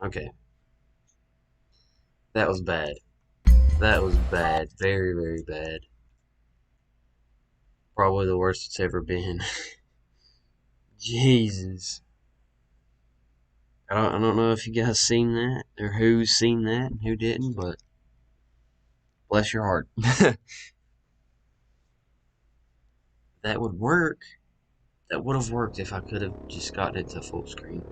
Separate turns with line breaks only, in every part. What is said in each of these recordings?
Okay. That was bad. That was bad. Very, very bad. Probably the worst it's ever been. Jesus. I don't know if you guys seen that, or who's seen that and who didn't, but bless your heart. That would work. That would have worked if I could have just gotten it to full screen.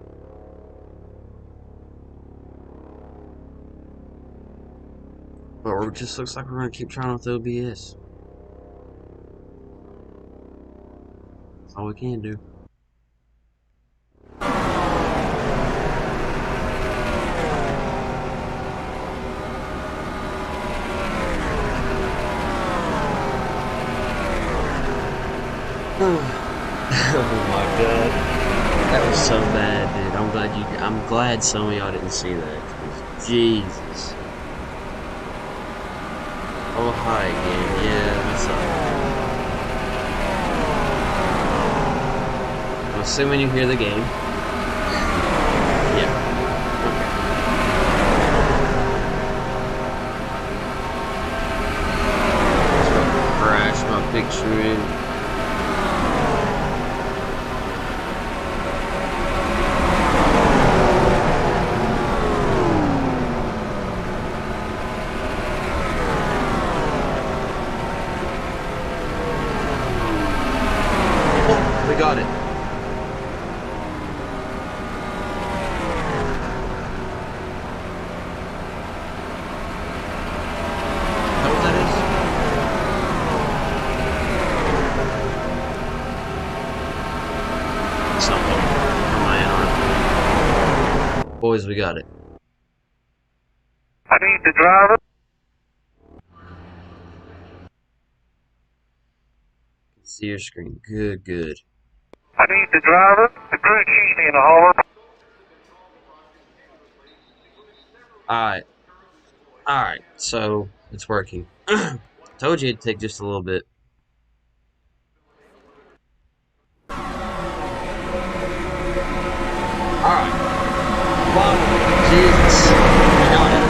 But it just looks like we're going to keep trying with OBS. That's all we can do. Oh my god. That was so bad, dude. I'm glad some of y'all didn't see that. Jesus. Oh, hi again. Yeah, what's up? I'm assuming you hear the game. Yeah. Okay. Crash my picture in. Got it. Is that what that is? Something from my NR. Boys, we got it.
I need the driver.
See your screen. Good, good.
I need the driver. The crew keeps me in the hauler.
Alright, so it's working. Told you it'd take just a little bit. Alright. Wow, Jesus. Got it.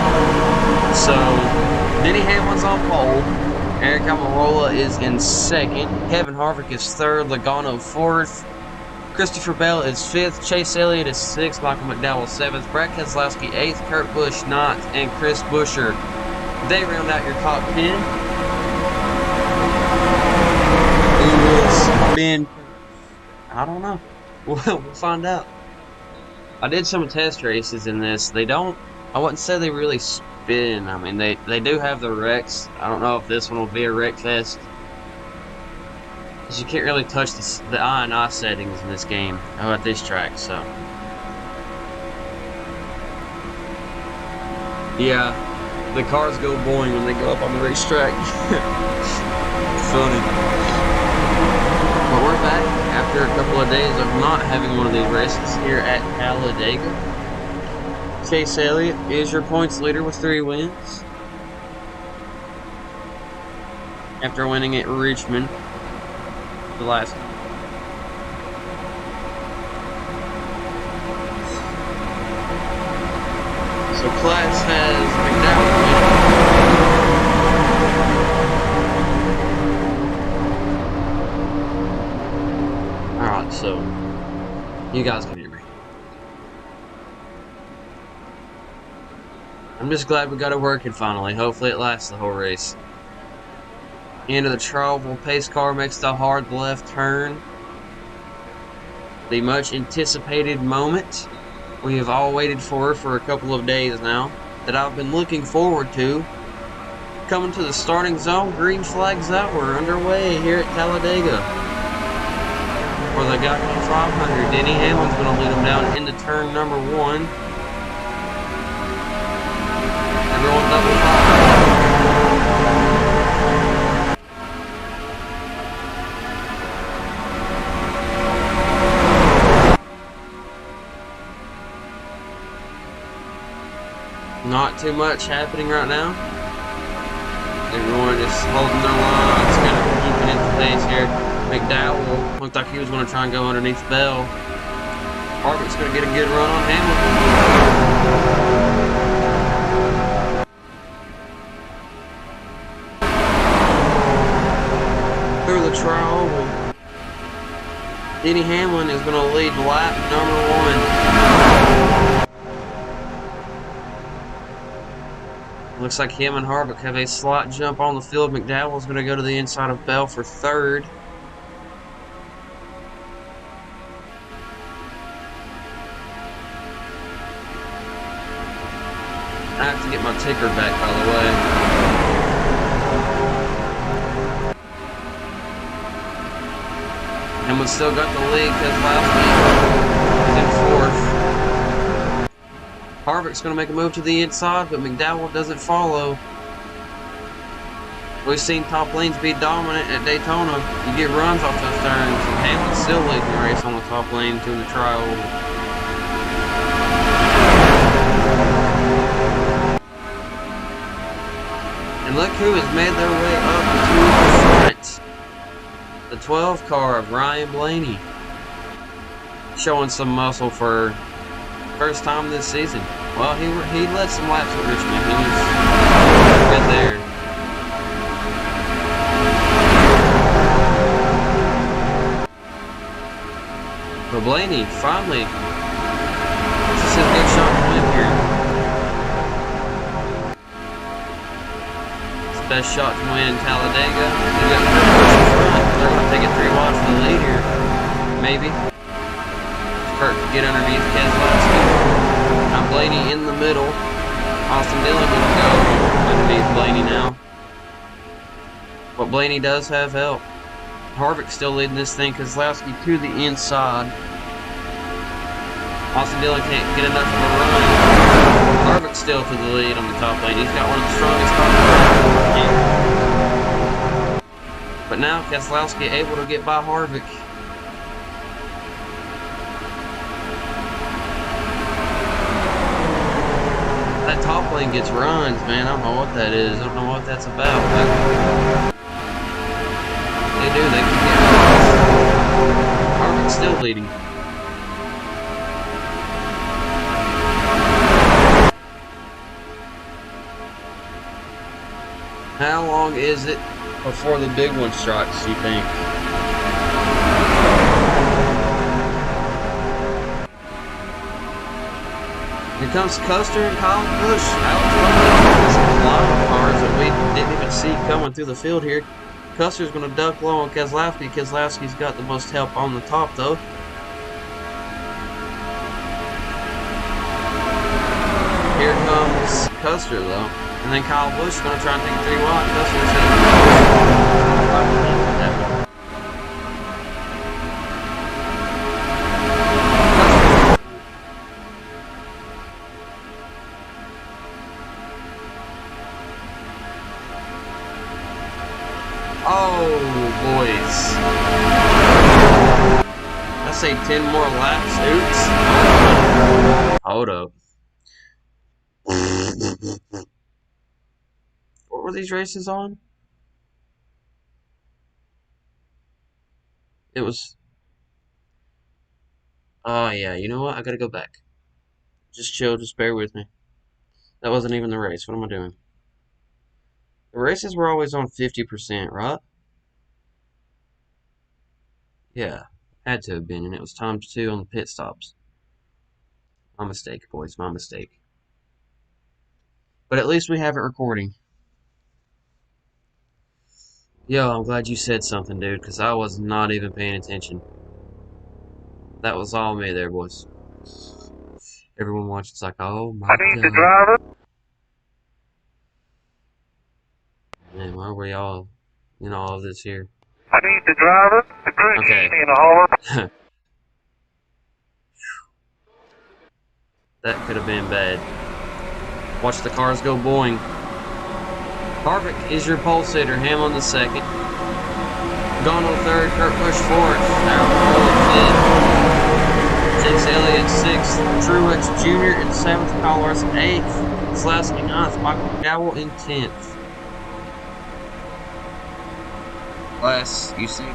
So, Denny Hamlin's on pole. Eric Almirola is in second. Kevin Harvick is third. Logano fourth. Christopher Bell is fifth. Chase Elliott is sixth. Michael McDowell seventh. Brad Keselowski eighth. Kurt Busch ninth. And Chris Buescher. They round out your top 10. Who will spin? I don't know. We'll find out. I did some test races in this. I wouldn't say they really spin. I mean, they do have the wrecks. I don't know if this one will be a wreck fest. Because you can't really touch the I and I settings in this game. How about this track, so. Yeah, the cars go boing when they go up on the racetrack. Funny. But we're back after a couple of days of not having one of these races here at Talladega. Chase Elliott is your points leader with 3 wins. After winning at Richmond the last. So class has McDowell. Alright, so you guys can hear me. I'm just glad we got it working finally. Hopefully it lasts the whole race. Into the trouble, pace car makes the hard left turn. The much anticipated moment we have all waited for a couple of days now, that I've been looking forward to. Coming to the starting zone, green flags out, we're underway here at Talladega. For the GEICO 500, Denny Hamlin's going to lead them down into turn number 1. Everyone double fire. Not too much happening right now. Everyone just holding their lines, kind of keeping it in pace here. McDowell looked like he was going to try and go underneath Bell. Harvick's going to get a good run on Hamilton. Through the trial oval, Denny Hamlin is going to lead lap number 1. Looks like him and Harvick have a slight jump on the field. McDowell's going to go to the inside of Bell for 3rd. I have to get my ticker back, by the way. And we still got the lead because Keselowski is in 4th. Harvick's going to make a move to the inside, but McDowell doesn't follow. We've seen top lanes be dominant at Daytona. You get runs off those turns, and Hamlin's still leading the race on the top lane to the trial. And look who has made their way up to the front. The 12 car of Ryan Blaney. Showing some muscle for first time this season. Well, he led some laps at Richmond. He was good there. But Blaney, finally, this is his good shot to win here. Best shot to win in Talladega. They got Kurt Busch in front. They're going to take it 3 wide for the lead here. Maybe. Kurt can get underneath Keselowski. Now Blaney in the middle. Austin Dillon going to go underneath Blaney now. But Blaney does have help. Harvick's still leading this thing. Keselowski to the inside. Austin Dillon can't get enough of a run. Harvick still to the lead on the top lane. He's got one of the strongest cars. But now Keselowski able to get by Harvick. That top lane gets runs, man. I don't know what that is. I don't know what that's about. But they do. They can get runs. Harvick's still leading. How long is it before the big one strikes, you think? Here comes Custer and Kyle Busch. There's a lot of cars that we didn't even see coming through the field here. Custer's going to duck low on Keselowski. Keselowski's got the most help on the top, though. Here comes Custer, though. And then Kyle Busch is going to try and take a 3 wide. Custer says, oh, boys. I say 10 more laps. Oops. Hold up. What were these races on? It was... oh, yeah. You know what? I gotta go back. Just chill. Just bear with me. That wasn't even the race. What am I doing? The races were always on 50%, right? Yeah. Had to have been, and it was ×2 on the pit stops. My mistake, boys. My mistake. But at least we have it recording. Yo, I'm glad you said something, dude, because I was not even paying attention. That was all me there, boys. Everyone watching's like, oh my god.
I need the driver.
Man, why were y'all in all of this here?
I need the driver. The crew
Okay.
keeps me in the hauler.
That could have been bad. Watch the cars go boing. Harvick is your pole sitter. Hamlin the second. Gono third. Kurt Busch fourth. Almirola fifth. Chase Elliott sixth. Truex Jr. in seventh. Kyle Larson eighth. Keselowski ninth. Michael McDowell in 10th. Class, you see.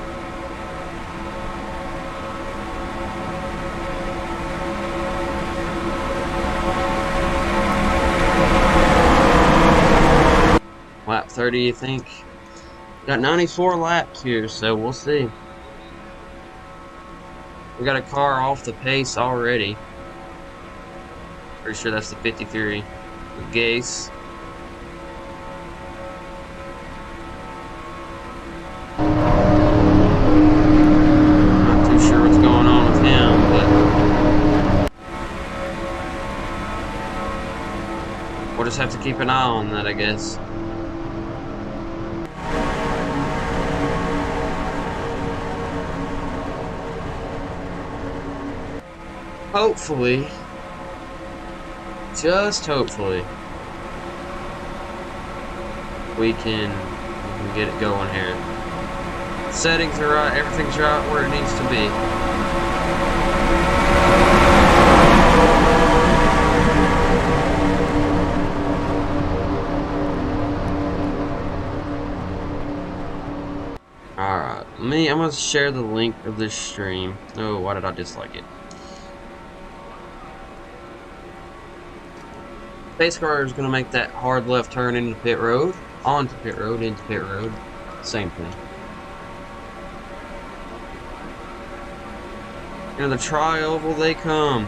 30, you think? Got 94 laps here, so we'll see. We got a car off the pace already. Pretty sure that's the 53 with Gase. Not too sure what's going on with him, but we'll just have to keep an eye on that, I guess. Hopefully, just hopefully, we can get it going here. Settings are right, everything's right where it needs to be. Alright, I'm gonna share the link of this stream. Oh, why did I dislike it? Pace car is going to make that hard left turn into pit road, onto pit road, into pit road. Same thing. And the tri-oval they come.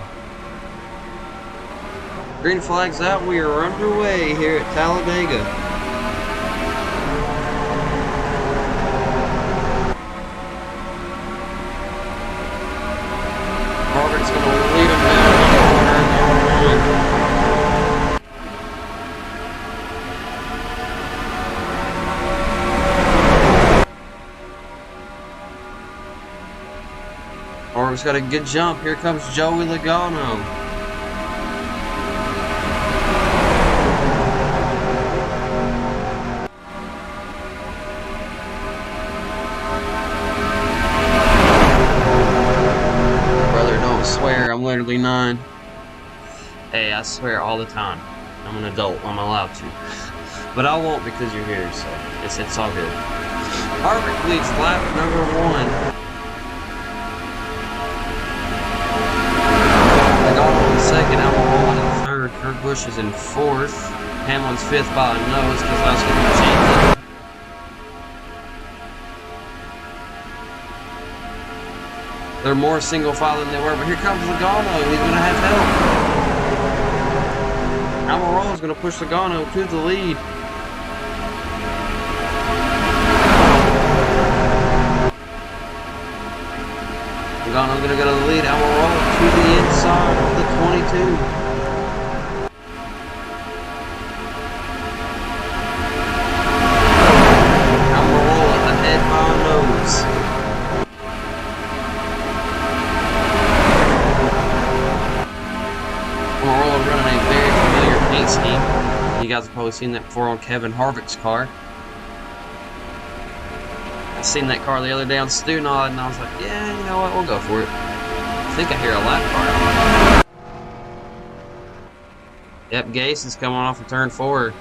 Green flag's out. We are underway here at Talladega. Harvick's going to lead him down the corner. Harvick's got a good jump. Here comes Joey Logano. Brother, don't swear. I'm literally 9. Hey, I swear all the time. I'm an adult. I'm allowed to. But I won't because you're here, so it's all good. Harvick leads lap number 1. Second, Almirola in third, Kurt Busch is in fourth, Hamlin's fifth by a nose because I was going to change it. They're more single file than they were, but here comes Logano. He's going to have help. Almirola's going to push Logano to the lead. Logano's going to go to the lead. Almirola to the inside of the 22. Almirola ahead by a nose. Almirola running a very familiar paint scheme. You guys have probably seen that before on Kevin Harvick's car. I seen that car the other day on Stu Nod, and I was like, yeah, you know what, we'll go for it. I think I hear a lap car. Yep, Gase is coming off of turn 4.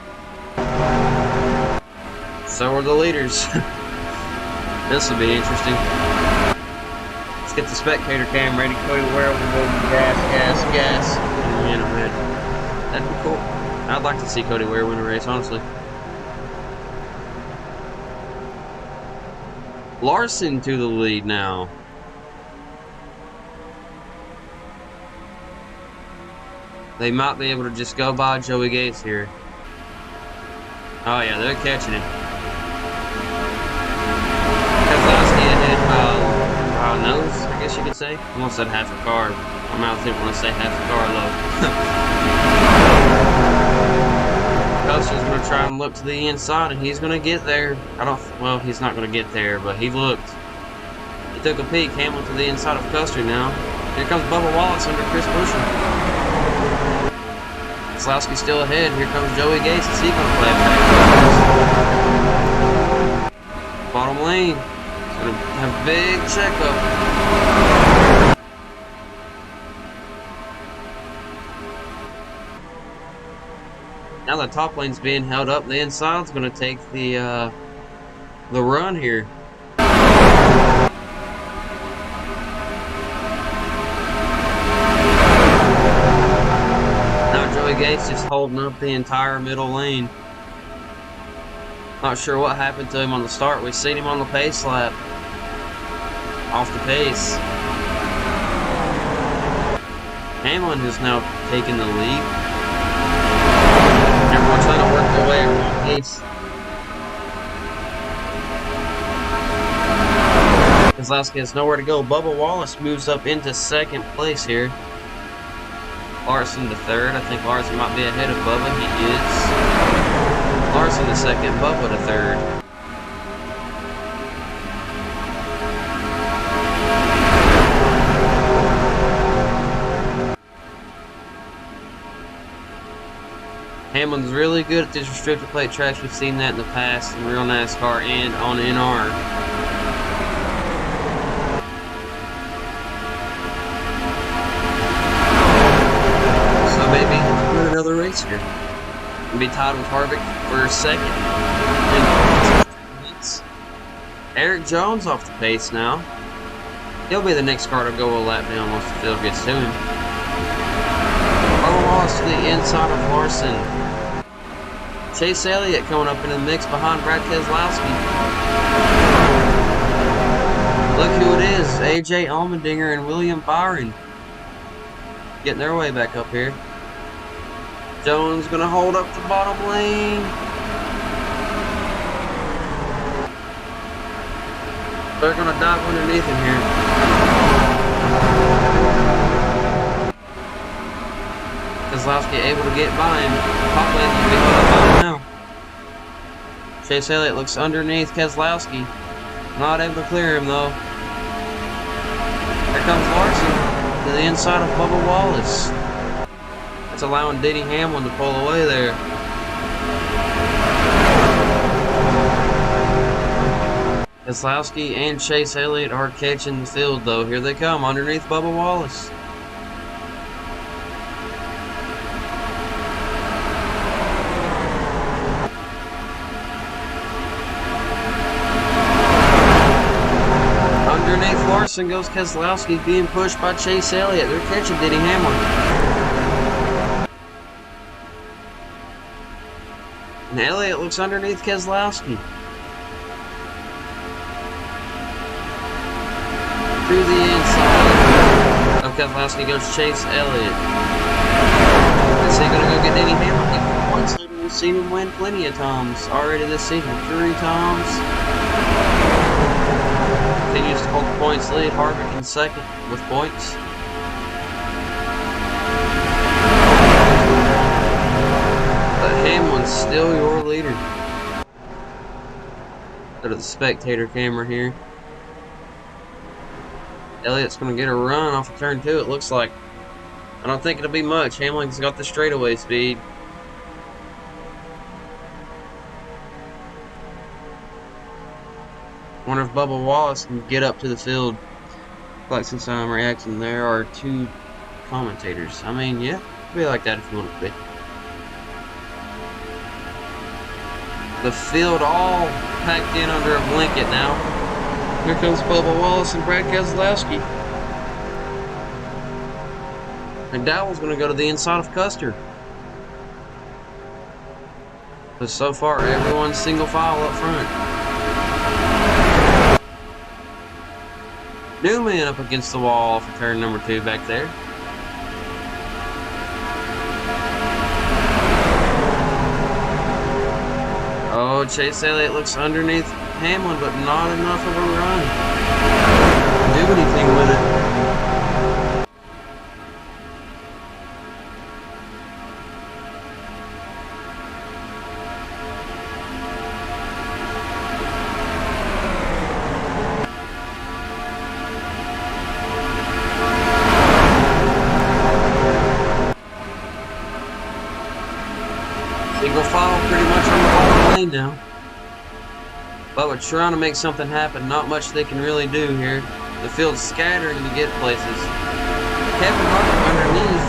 So are the leaders. This will be interesting. Let's get the spectator cam ready. Cody Ware will go gas, gas, gas. And win a red. That'd be cool. I'd like to see Cody Ware win a race, honestly. Larson to the lead now. They might be able to just go by Joey Gase here. Oh yeah, they're catching him. Keselowski ahead by a nose, I guess you could say. I almost said half a car. My mouth didn't want to say half a car though. Custer's going to try and look to the inside, and he's going to get there. Well, he's not going to get there, but he looked. He took a peek. Hamlin to the inside of Custer now. Here comes Bubba Wallace under Chris Buescher. Keselowski's still ahead. Here comes Joey Gase. Is he going to play back? Bottom lane. He's going to have a big checkup. Now the top lane's being held up, the inside's going to take the run here. Now Joey Gase just holding up the entire middle lane. Not sure what happened to him on the start. We've seen him on the pace lap. Off the pace. Hamlin has now taken the lead. Everyone trying to work their way around pace. Keselowski has nowhere to go. Bubba Wallace moves up into second place here. Larson to third. I think Larson might be ahead of Bubba. He is. Larson to second. Bubba to third. Hamlin's really good at these restricted plate tracks. We've seen that in the past in real NASCAR and on NR. So maybe he'll win another race here. He'll be tied with Harvick for second. Eric Jones off the pace now. He'll be the next car to go a lap down once the field gets to him. Bubba Wallace to the inside of Larson. Chase Elliott coming up in the mix behind Brad Keselowski. Look who it is, AJ Allmendinger and William Byron. Getting their way back up here. Jones gonna hold up the bottom lane. They're gonna dive underneath him here. Keselowski able to get by him. Top lane can be held up by him now. Chase Elliott looks underneath Keselowski. Not able to clear him though. Here comes Larson to the inside of Bubba Wallace. That's allowing Denny Hamlin to pull away there. Keselowski and Chase Elliott are catching the field though. Here they come underneath Bubba Wallace. Underneath Larson goes Keselowski, being pushed by Chase Elliott. They're catching Denny Hamlin. And Elliott looks underneath Keselowski. Through the inside of Keselowski goes Chase Elliott. Is he going to go get Denny Hamlin? Get points leader. We've seen him win plenty of times already this season. 3 times. Continues to hold the points lead. Harvick in second with points. But Hamlin's still your leader. Go to the spectator camera here. Elliott's going to get a run off of turn 2, it looks like. I don't think it'll be much. Hamlin's got the straightaway speed. Wonder if Bubba Wallace can get up to the field. Like since I'm reacting, there are 2 commentators. I mean, yeah, be like that if you want to be. The field all packed in under a blanket now. Here comes Bubba Wallace and Brad Keselowski. McDowell's going to go to the inside of Custer. But so far, everyone's single file up front. Newman up against the wall for turn number 2 back there. Oh, Chase Elliott looks underneath Hamlin, but not enough of a run to do anything with it. Single file pretty much on the bottom lane now. But we're trying to make something happen. Not much they can really do here. The field's scattering to get places. Kevin Harvick underneath.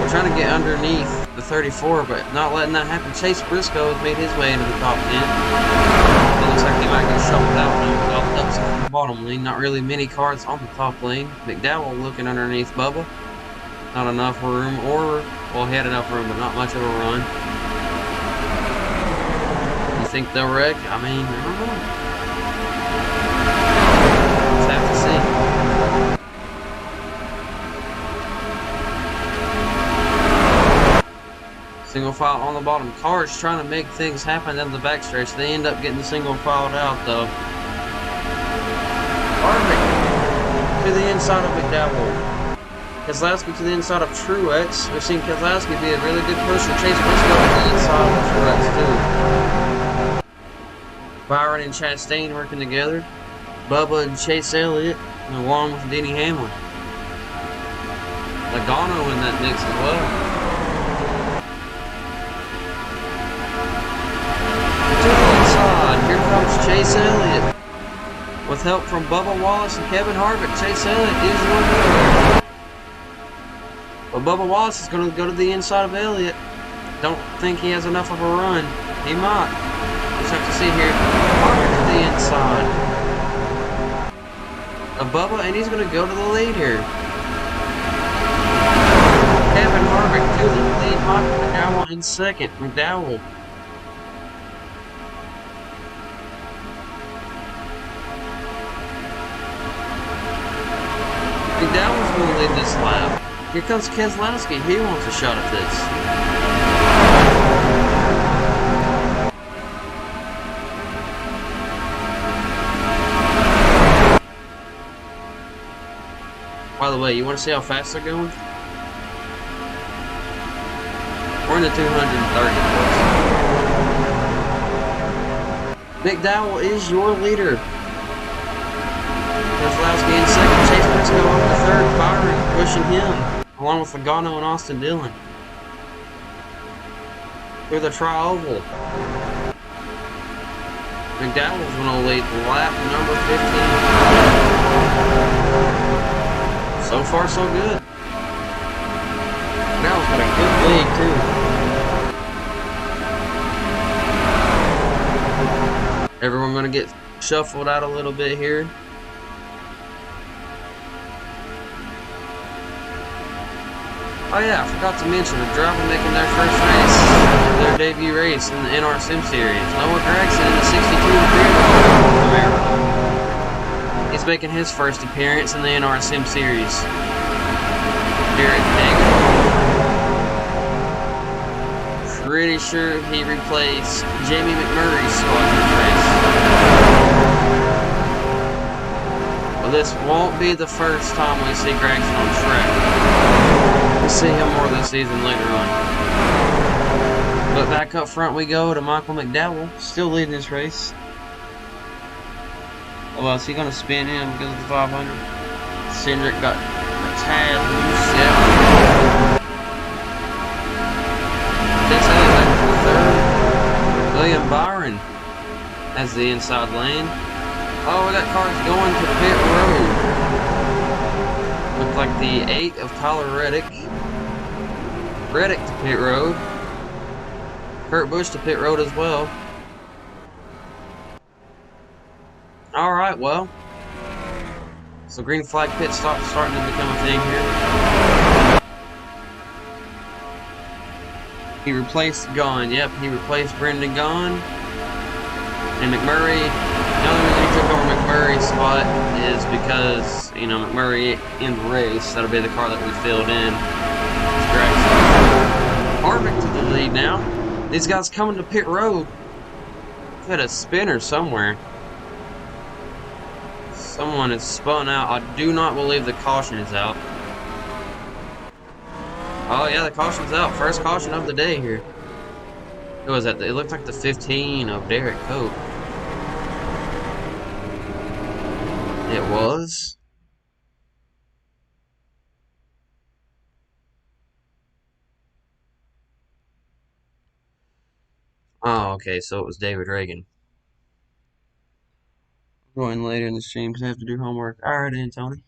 We're trying to get underneath the 34, but not letting that happen. Chase Briscoe has made his way into the top 10. It looks like he might get shuffled out now with all the ducks on the bottom lane. Not really many cars on the top lane. McDowell looking underneath Bubba. Not enough room, or, well, he had enough room, but not much of a run. think they'll wreck? I mean, I don't know. Just have to see. Single file on the bottom. Cars trying to make things happen down the backstretch. They end up getting single filed out though. Perfect. To the inside of McDowell. Keselowski to the inside of Truex. We've seen Keselowski be a really good pusher. Chase Briscoe to the inside of Truex too. Byron and Chastain working together. Bubba and Chase Elliott, along with Denny Hamlin. Logano in that mix as well. To the inside, here comes Chase Elliott. With help from Bubba Wallace and Kevin Harvick, Chase Elliott is the winner. But Bubba Wallace is going to go to the inside of Elliott. Don't think he has enough of a run. He might. Just have to see here. Harvick to the inside of Bubba, and he's going to go to the lead here. Kevin Harvick to the lead. Michael McDowell in second. McDowell. McDowell's going to lead this lap. Here comes Keselowski. He wants a shot at this. By the way, you want to see how fast they're going? We're in the 230. McDowell is your leader. Keselowski in second. Chase Briscoe on the third. Byron pushing him, along with Logano and Austin Dillon. Through the tri-oval. McDowell's going to lead lap number 15. So far, so good. McDowell's got a good lead, too. Everyone going to get shuffled out a little bit here. Oh yeah, I forgot to mention the driver making their first race, their debut race in the NR Sim Series. Noah Gragson in the 62 Camaro. He's making his first appearance in the NR Sim Series. Derek Hagan. Pretty sure he replaced Jamie McMurray's spot in this race. Well, this won't be the first time we see Gragson on track. We'll see him more this season later on. But back up front we go to Michael McDowell, still leading this race. Well, is he going to spin in because of the 500? Cindric got a tad loose, yeah. Chase Elliott back to the third. William Byron has the inside lane. Oh, we got cars going to pit road. Looks like the 8 of Tyler Reddick. Reddick to pit road. Kurt Busch to pit road as well. Alright, well. So green flag pit stop starting to become a thing here. He replaced Gaughan. Yep, he replaced Brendan Gaughan. And McMurray, the only reason he took over McMurray's spot is because, you know, McMurray in the race, that'll be the car that we filled in. Harvick to the lead now. These guys coming to pit road. Had a spinner somewhere. Someone is spun out. I do not believe the caution is out. Oh yeah, the caution's out. First caution of the day here. Who was that? It looked like the 15 of Derek Cope. It was. Oh, okay, so it was David Reagan. Going later in the stream because I have to do homework. Alright then, Tony.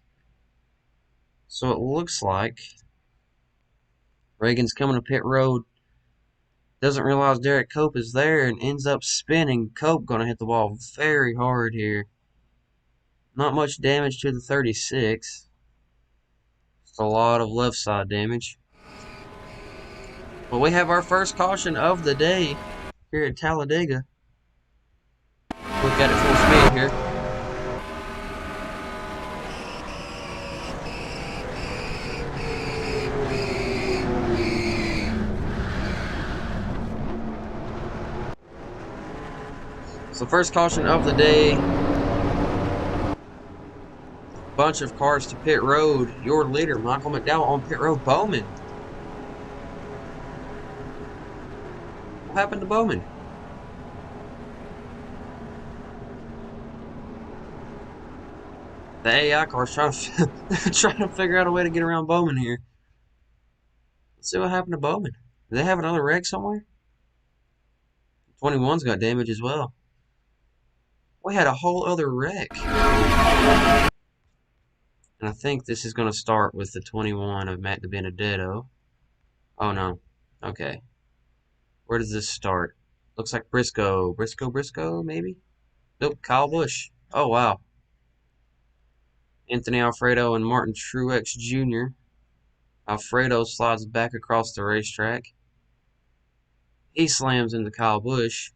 So it looks like Reagan's coming to pit road. Doesn't realize Derek Cope is there and ends up spinning. Cope gonna hit the wall very hard here. Not much damage to the 36. Just a lot of left side damage. Well, we have our first caution of the day here at Talladega. look at it full speed here. So first caution of the day. Bunch of cars to pit road. Your leader, Michael McDowell, on pit road. Bowman. What happened to Bowman? The AI car's trying to figure out a way to get around Bowman here. Let's see what happened to Bowman. Do they have another wreck somewhere? 21's got damage as well. We had a whole other wreck. And I think this is going to start with the 21 of Matt DiBenedetto. Oh no. Okay. Where does this start? Looks like Briscoe. Briscoe, maybe? Nope, Kyle Busch. Oh wow. Anthony Alfredo and Martin Truex Jr. Alfredo slides back across the racetrack. He slams into Kyle Busch.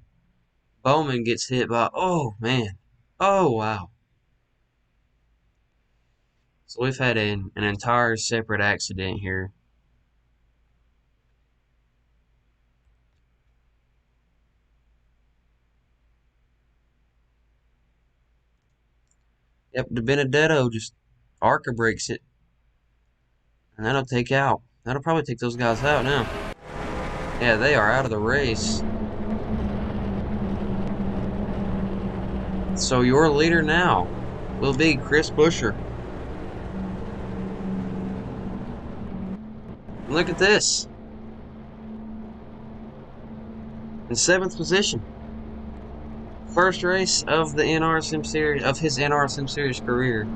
Bowman gets hit by, oh man. Oh wow. So we've had an entire separate accident here. Yep, DiBenedetto just arca breaks it. And that'll probably take those guys out now. Yeah, they are out of the race. So your leader now will be Chris Buescher. Look at this. In 7th position. First race of the NR Sim Series, of his NR Sim Series career.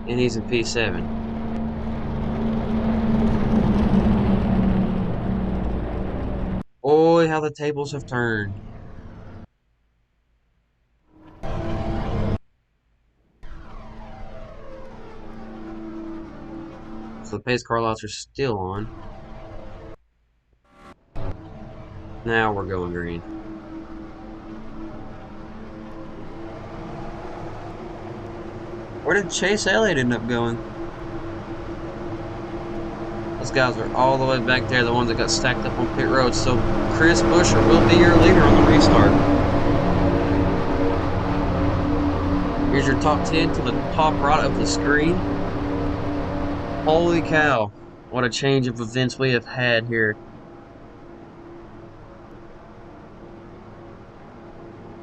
And he's in P7. Boy, how the tables have turned. So the pace car lights are still on. Now we're going green. Where did Chase Elliott end up going? Those guys are all the way back there, the ones that got stacked up on pit road. So Chris Buescher will be your leader on the restart. Here's your top 10 to the top right of the screen. Holy cow, what a change of events we have had here.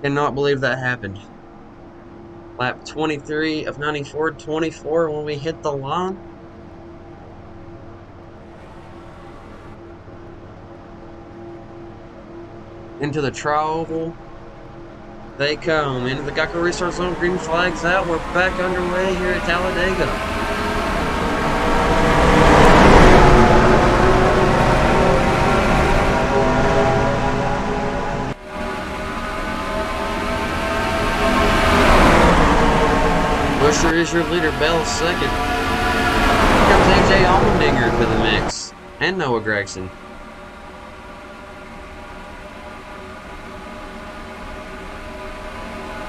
Cannot believe that happened. Lap 23 of 94, 24 when we hit the line. Into the trial oval they come. Into the GEICO restart zone, green flags out. We're back underway here at Talladega. Buescher is your leader, Bell's second. Here comes AJ Allmendinger to the mix. And Noah Gragson.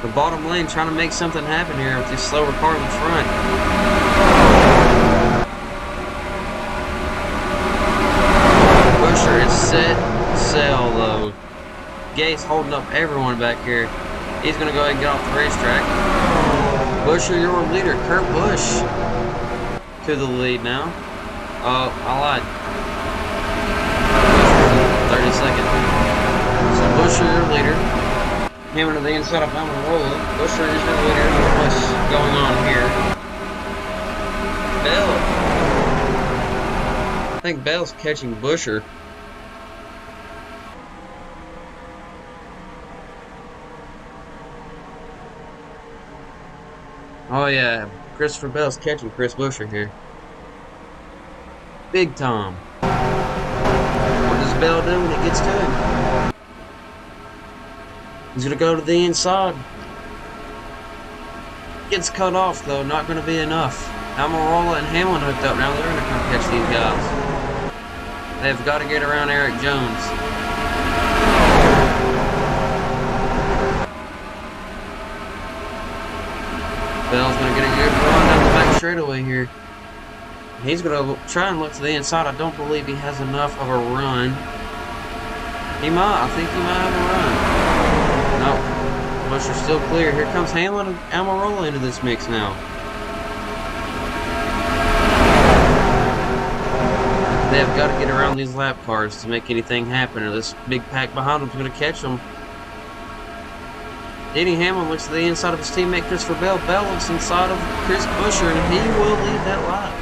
The bottom lane trying to make something happen here with these slower cars in front. Buescher is set, sail though. Gase holding up everyone back here. He's going to go ahead and get off the racetrack. Buescher, your leader, Kurt Busch, to the lead now. Oh, I lied. 32nd. So Buescher, your leader. Him to the inside of Almirola. Buescher is your leader. What's going on here? Bell. I think Bell's catching Buescher. Oh yeah, Christopher Bell's catching Chris Buescher here. Big Tom. What does Bell do when it gets to him? He's going to go to the inside. Gets cut off though, not going to be enough. Almirola and Hamlin hooked up, now they're going to come catch these guys. They've got to get around Eric Jones. Bell's going to get a good run down the back straightaway here. He's going to try and look to the inside. I don't believe he has enough of a run. He might. I think he might have a run. Nope. Busher's still clear. Here comes Hamlin and Almirola into this mix now. They've got to get around these lap cars to make anything happen, or this big pack behind them is going to catch them. Denny Hamlin looks to the inside of his teammate Christopher Bell. Bell looks inside of Chris Buescher, and he will lead that lap.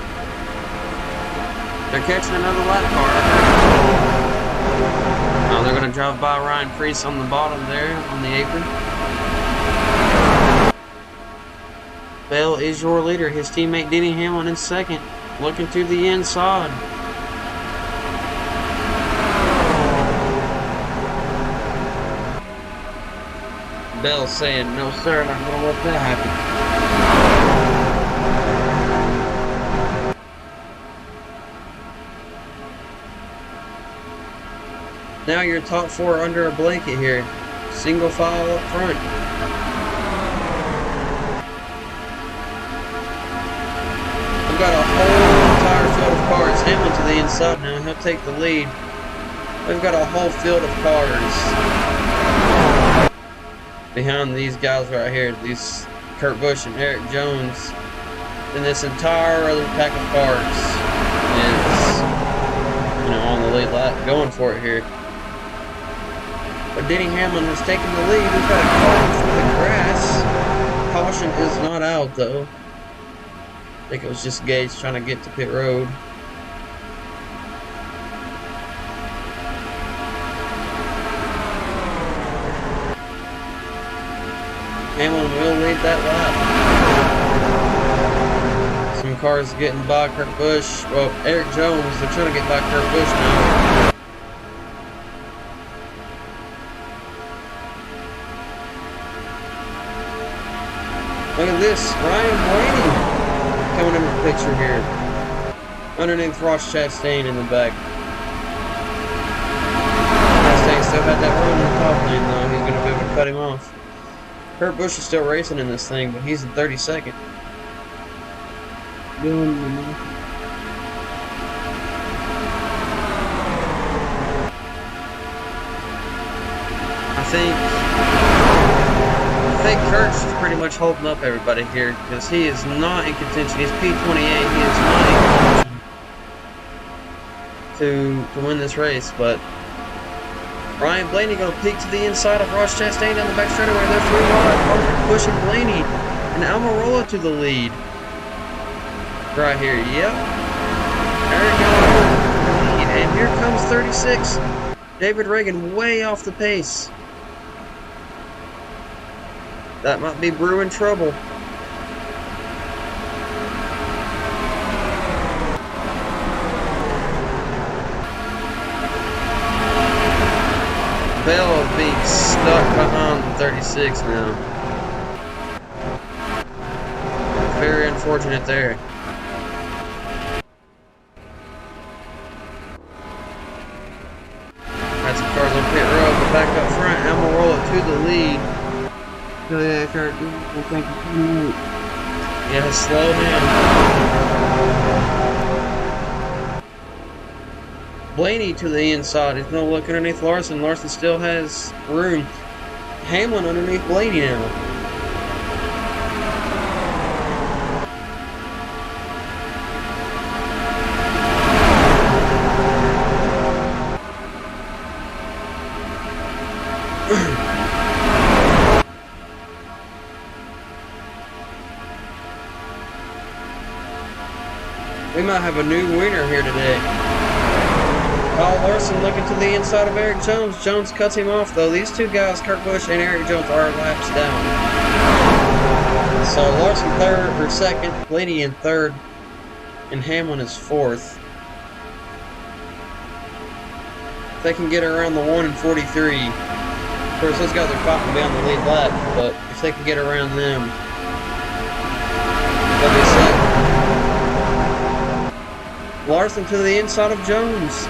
They're catching another lap car. Now they're going to drive by Ryan Preece on the bottom there on the apron. Bell is your leader. His teammate Denny Hamlin in second, looking to the inside. Bell saying, no sir, not going to let that happen. Now your top four are under a blanket here. Single file up front. We've got a whole entire field of cars. Hamlin to the inside now. He'll take the lead. We've got a whole field of cars behind these guys right here, these Kurt Busch and Eric Jones, and this entire other pack of cars is, on the lead lap, going for it here. But Denny Hamlin has taken the lead. We've got a car through the grass. Caution is not out though. I think it was just Gage trying to get to pit road. Hamlin will lead that lap. Some cars getting by Kurt Busch. Well, Eric Jones, they're trying to get by Kurt Busch now. Look at this, Ryan Blaney coming in the picture here. Underneath Ross Chastain in the back. Chastain still had that run in the top lane though. He's going to be able to cut him off. Kurt Busch is still racing in this thing, but he's in 32nd. I think Kurt's pretty much holding up everybody here because he is not in contention. He's P28. He is not in contention to win this race, but Ryan Blaney going to peek to the inside of Ross Chastain down the back straightaway. They're through wide, pushing Blaney and Almirola to the lead. Right here, yep. There we go. And here comes 36. David Reagan way off the pace. That might be brewing trouble. Bell being stuck behind 36 now. Very unfortunate there. Got some cars on pit road, but back up front, Almirola to the lead. Yeah, slow down. Blaney to the inside. He's going to look underneath Larson. Larson still has room. Hamlin underneath Blaney now. We might have a new winner here today. Kyle Larson looking to the inside of Eric Jones. Jones cuts him off though. These two guys, Kurt Busch and Eric Jones, are laps down. So Larson third or second, Blaney in third, and Hamlin is fourth. If they can get around the 1 and 43. Of course, those guys are fighting to be on the lead lap, but if they can get around them, they'll be set. Larson to the inside of Jones.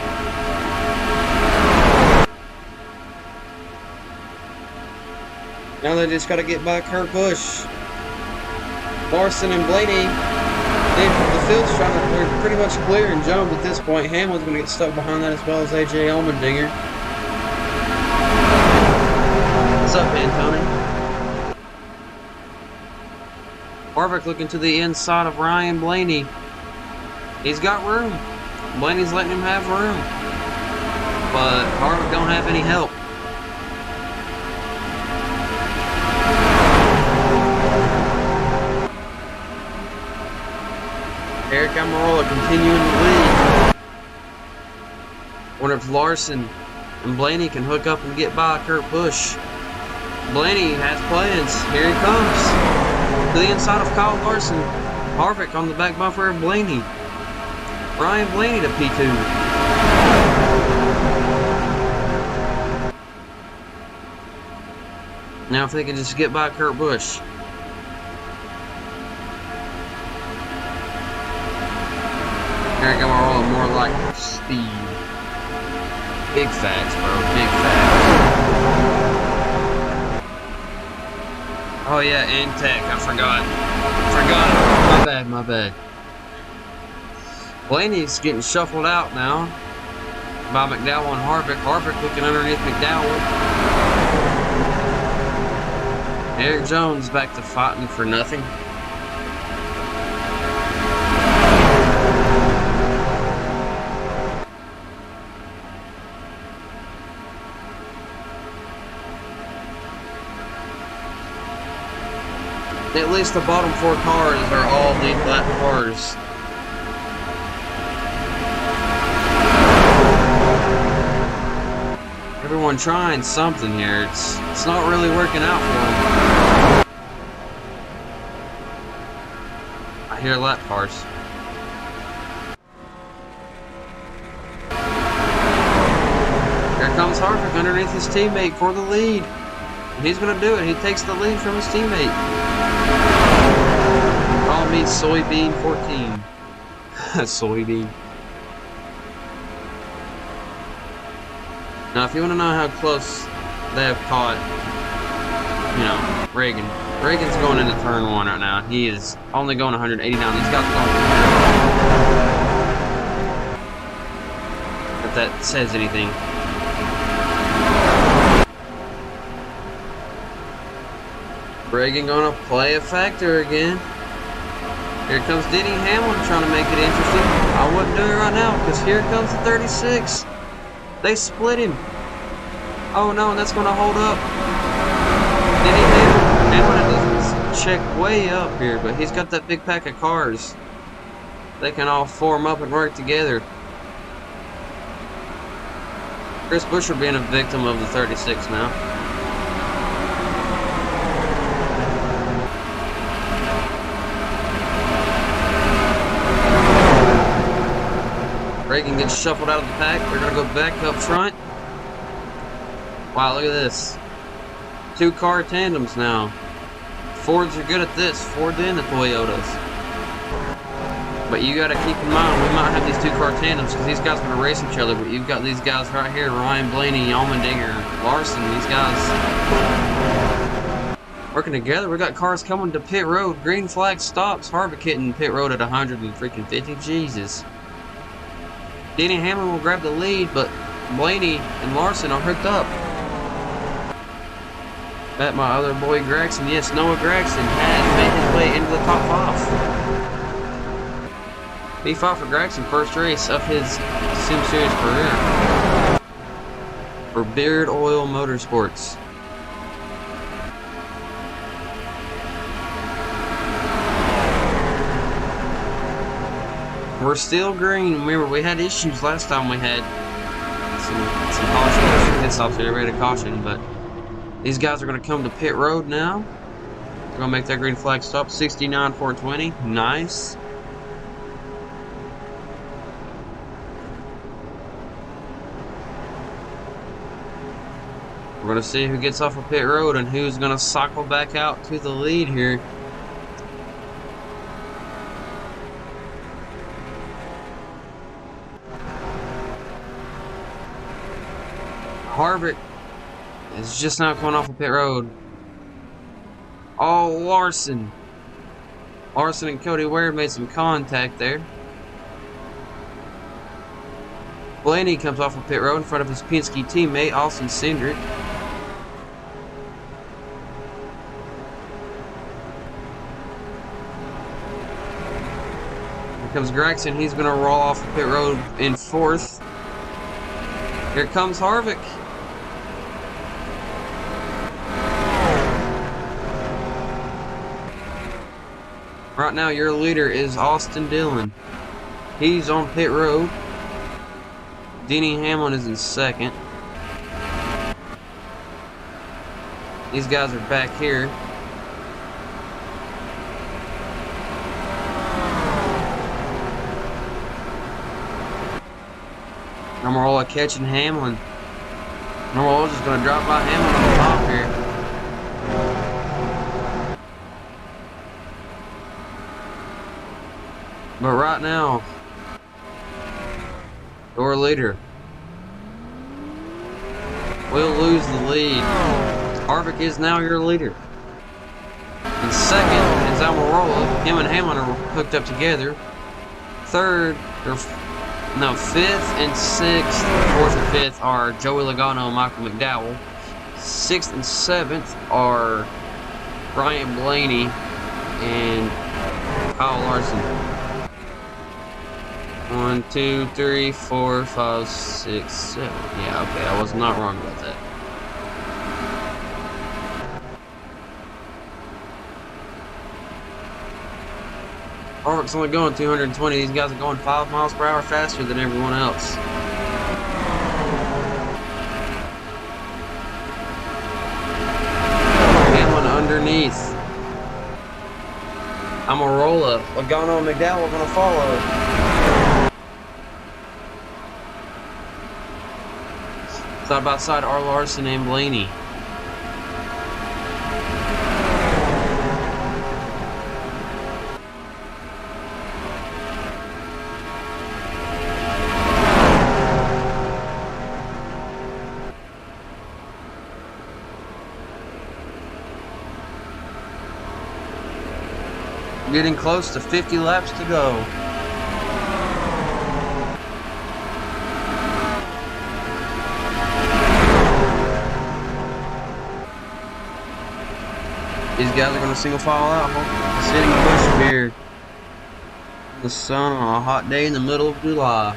Now they just got to get by Kurt Busch. Larson and Blaney, the field's trying to, they're pretty much clear and jumped at this point. Hamlin's going to get stuck behind that as well as AJ Allmendinger. What's up, Antony? Harvick looking to the inside of Ryan Blaney. He's got room. Blaney's letting him have room. But Harvick don't have any help. Eric Almirola continuing to lead. Wonder if Larson and Blaney can hook up and get by Kurt Busch. Blaney has plans. Here he comes. To the inside of Kyle Larson. Harvick on the back bumper of Blaney. Ryan Blaney to P2. Now if they can just get by Kurt Busch. Eric Almirola more like Steve. Big facts, bro. Big facts. Oh yeah, and Tech. I forgot. My bad. Blaney's getting shuffled out now by McDowell and Harvick. Harvick looking underneath McDowell. Eric Jones back to fighting for nothing. At least the bottom four cars are all lead lap cars. Everyone trying something here. It's not really working out for them. I hear lap cars. Here comes Harvick underneath his teammate for the lead. And he's going to do it. He takes the lead from his teammate. Call me Soybean 14. Soybean. Now, if you want to know how close they have caught, you know, Reagan. Reagan's going into turn 1 right now. He is only going 189. These guys going. If that says anything. Reagan gonna play a factor again. Here comes Denny Hamlin trying to make it interesting. I wouldn't do it right now because here comes the 36. They split him. Oh no, and that's gonna hold up. Denny Hamlin doesn't check way up here, but he's got that big pack of cars. They can all form up and work together. Chris Buescher being a victim of the 36 now. Reagan gets shuffled out of the pack. They're going to go back up front. Wow, look at this. 2 car tandems now. Fords are good at this. Ford and the Toyotas. But you got to keep in mind, we might have these 2 car tandems because these guys are going to race each other. But you've got these guys right here. Ryan Blaney, Allmendinger, Larson. These guys working together. We got cars coming to pit road. Green flag stops. Harvick hitting pit road at 150. Jesus. Denny Hamlin will grab the lead, but Blaney and Larson are hooked up. Bet my other boy Gregson, yes, Noah Gregson has made his way into the top 5. P5 for Gregson, first race of his Sim Series career. For Beard Oil Motorsports. We're still green. Remember, we had issues last time. We had some caution pit stops here, rate of caution, but these guys are going to come to pit road now. They're going to make that green flag stop. 69-420. Nice. We're going to see who gets off of pit road and who's going to cycle back out to the lead here. Harvick is just now coming off of pit road. Oh, Larson. Larson and Cody Ware made some contact there. Blaney comes off of pit road in front of his Penske teammate, Austin Cindric. Here comes Gregson. He's going to roll off the pit road in fourth. Here comes Harvick. Right now, your leader is Austin Dillon. He's on pit road. Denny Hamlin is in second. These guys are back here. Almirola catching Hamlin. Almirola's just going to drop by Hamlin on the top here. But right now, your leader will lose the lead. Harvick is now your leader. In second is Almirola. Him and Hamlin are hooked up together. Third, fifth and sixth, fourth and fifth are Joey Logano and Michael McDowell. Sixth and seventh are Ryan Blaney and Kyle Larson. 1, 2, 3, 4, 5, 6, 7. Yeah, okay, I was not wrong about that. Harvick's only going 220. These guys are going 5 miles per hour faster than everyone else. Hamlin underneath. Almirola, Logano, and McDowell are going to follow. Side by side are Larson and Blaney. Getting close to 50 laps to go. These guys are going to single file out, sitting in bush here. The sun on a hot day in the middle of July.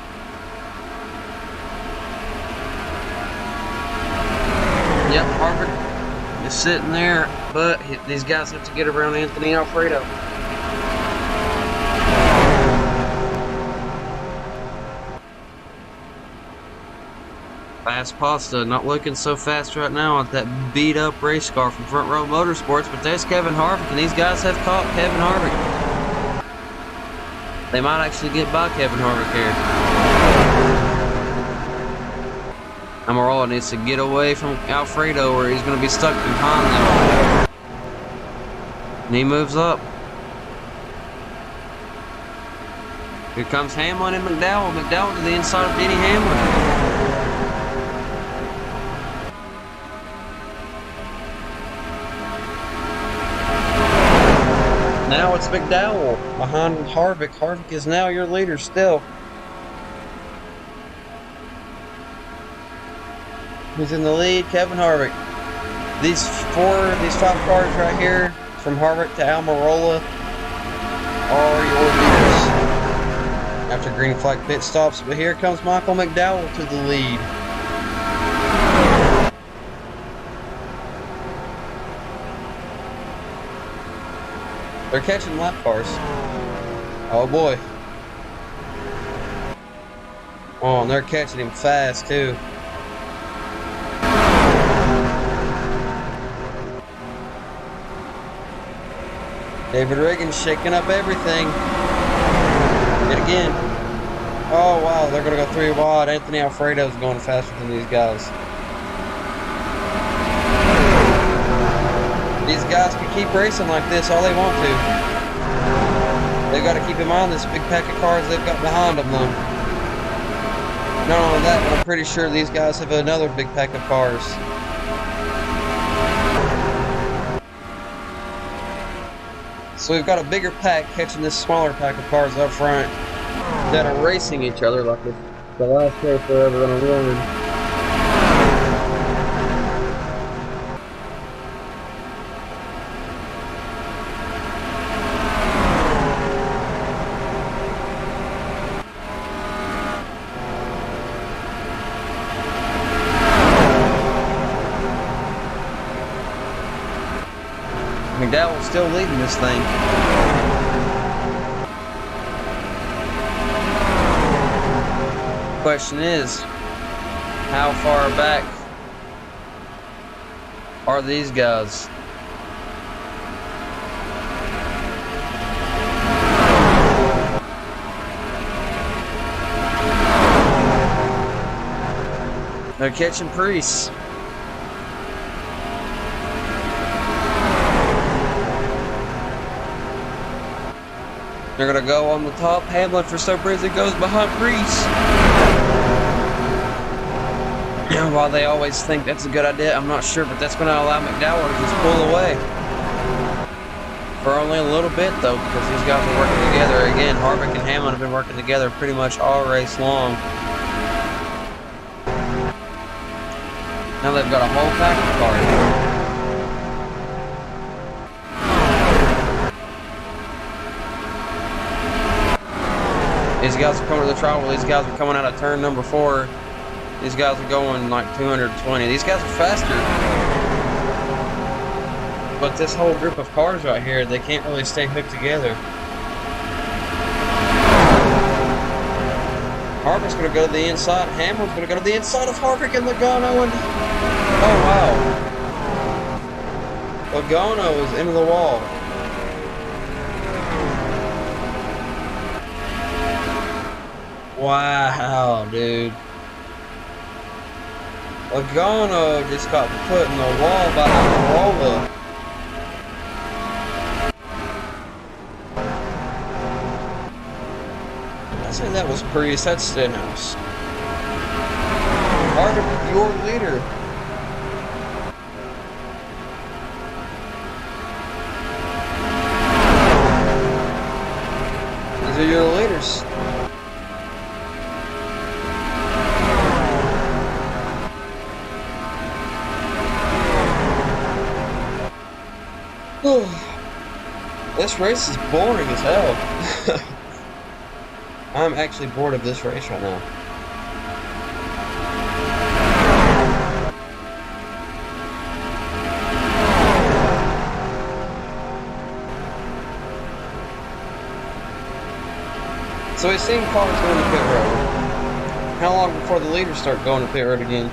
Yep, Harvick is sitting there, but these guys have to get around Anthony Alfredo. Fast Pasta not looking so fast right now with that beat up race car from Front Row Motorsports, but there's Kevin Harvick, and these guys have caught Kevin Harvick. They might actually get by Kevin Harvick here. Almirola needs to get away from Alfredo or he's going to be stuck behind them. And he moves up. Here comes Hamlin and McDowell. McDowell to the inside of Denny Hamlin. Now it's McDowell behind Harvick. Harvick is now your leader still. Who's in the lead? Kevin Harvick. These 5 cars right here, from Harvick to Almirola, are your leaders. After green flag pit stops, but here comes Michael McDowell to the lead. They're catching lap cars. Oh boy. Oh, and they're catching him fast too. David Riggins shaking up everything. Yet again. Oh wow, they're going to go 3 wide. Anthony Alfredo's going faster than these guys. These guys can keep racing like this all they want to. They've got to keep in mind this big pack of cars they've got behind them though. Not only that, but I'm pretty sure these guys have another big pack of cars. So we've got a bigger pack catching this smaller pack of cars up front that are racing each other like it's the last race they're ever going to run. McDowell's still leading this thing. Question is, how far back are these guys? They're catching Priest. They're going to go on the top. Hamlin, for some reason, goes behind Priest. While they always think that's a good idea, I'm not sure, but that's going to allow McDowell to just pull away. For only a little bit, though, because these guys are working together. Again, Harvick and Hamlin have been working together pretty much all race long. Now they've got a whole pack of cars. These guys are coming to the tribal. These guys are coming out of turn number 4. These guys are going like 220. These guys are faster. But this whole group of cars right here, they can't really stay hooked together. Harvick's going to go to the inside. Hamlin's going to go to the inside of Harvick and Logano. And oh, wow. Logano is into the wall. Wow, dude. Logano just got put in the wall by Corolla. I say that was Priest. That's Stenhouse. Harvick, your leader. These are your leaders. This race is boring as hell. I'm actually bored of this race right now. So we've seen cars going to pit road. How long before the leaders start going to pit road again?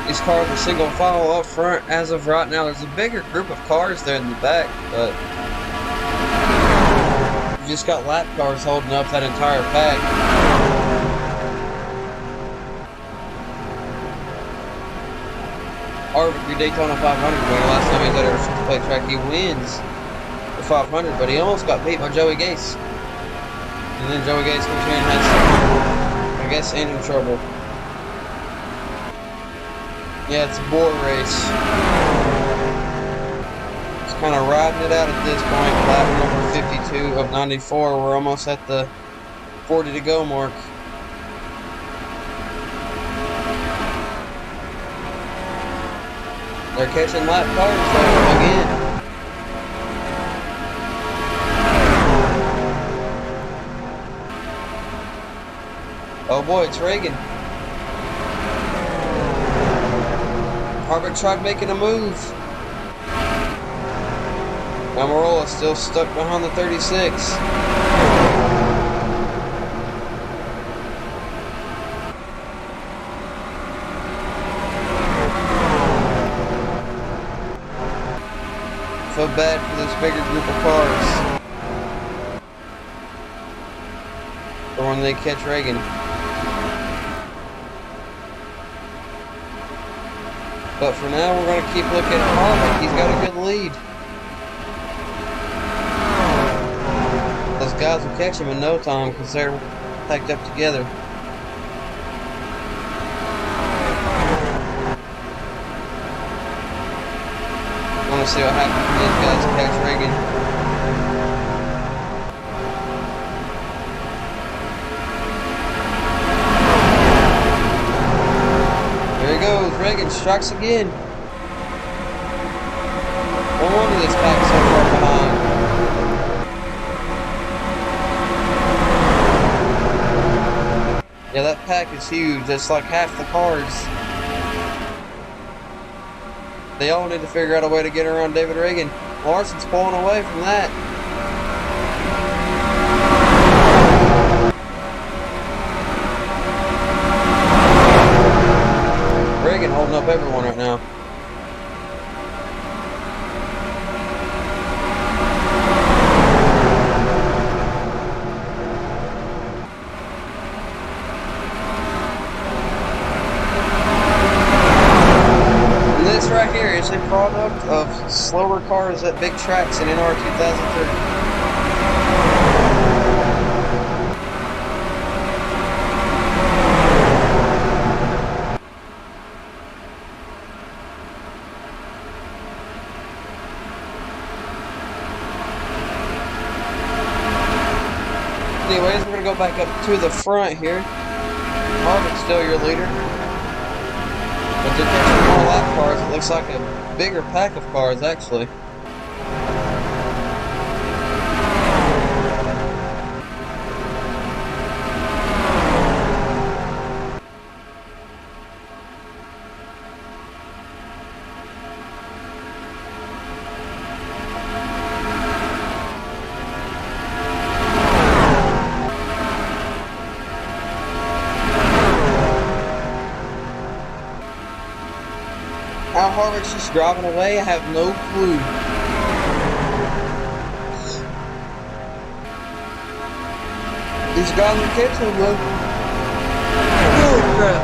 These cars are single file up front as of right now. There's a bigger group of cars there in the back, but you just got lap cars holding up that entire pack. Harvick, your Daytona 500 winner. Last time he was at a plate track, he wins the 500, but he almost got beat by Joey Gase. And then Joey Gase comes here and has, I guess, engine trouble. Yeah, it's a bore race. It's kind of riding it out at this point. Lap number 52 of 94. We're almost at the 40 to go mark. They're catching lap cars though again. Oh boy, it's Reagan. Harvick tried making a move. Almirola still stuck behind the 36. Feel bad for this bigger group of cars. For when they catch Reagan. But for now, we're going to keep looking at Harvick. He's got a good lead. Those guys will catch him in no time because they're packed up together. I want to see what happens when these guys catch Reagan. There he goes. Reagan strikes again. No wonder this pack's so far behind. Yeah, that pack is huge. It's like half the cars. They all need to figure out a way to get around David Reagan. Larson's pulling away from that. Reagan holding up everyone right now. Right here is a product of slower cars at big tracks in NR2003. Anyways, we're going to go back up to the front here. Harvick's still your leader. But they're catching more lap cars. It looks like a bigger pack of cars, actually. How Harvick's just driving away, I have no clue. These guys are catching him, though. Holy crap.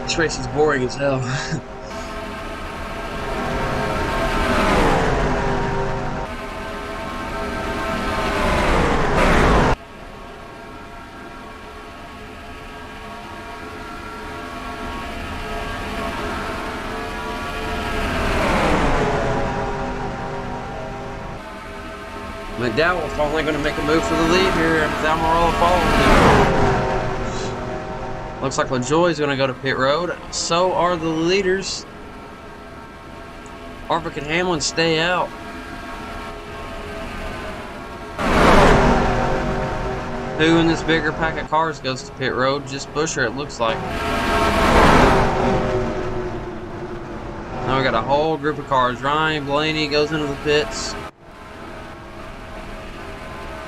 This race is boring as hell. McDowell's finally going to make a move for the lead here. Almirola following him. Looks like LaJoie's going to go to pit road. So are the leaders. Harvick and Hamlin stay out. Who in this bigger pack of cars goes to pit road? Just Buescher, it looks like. Now we got a whole group of cars. Ryan Blaney goes into the pits.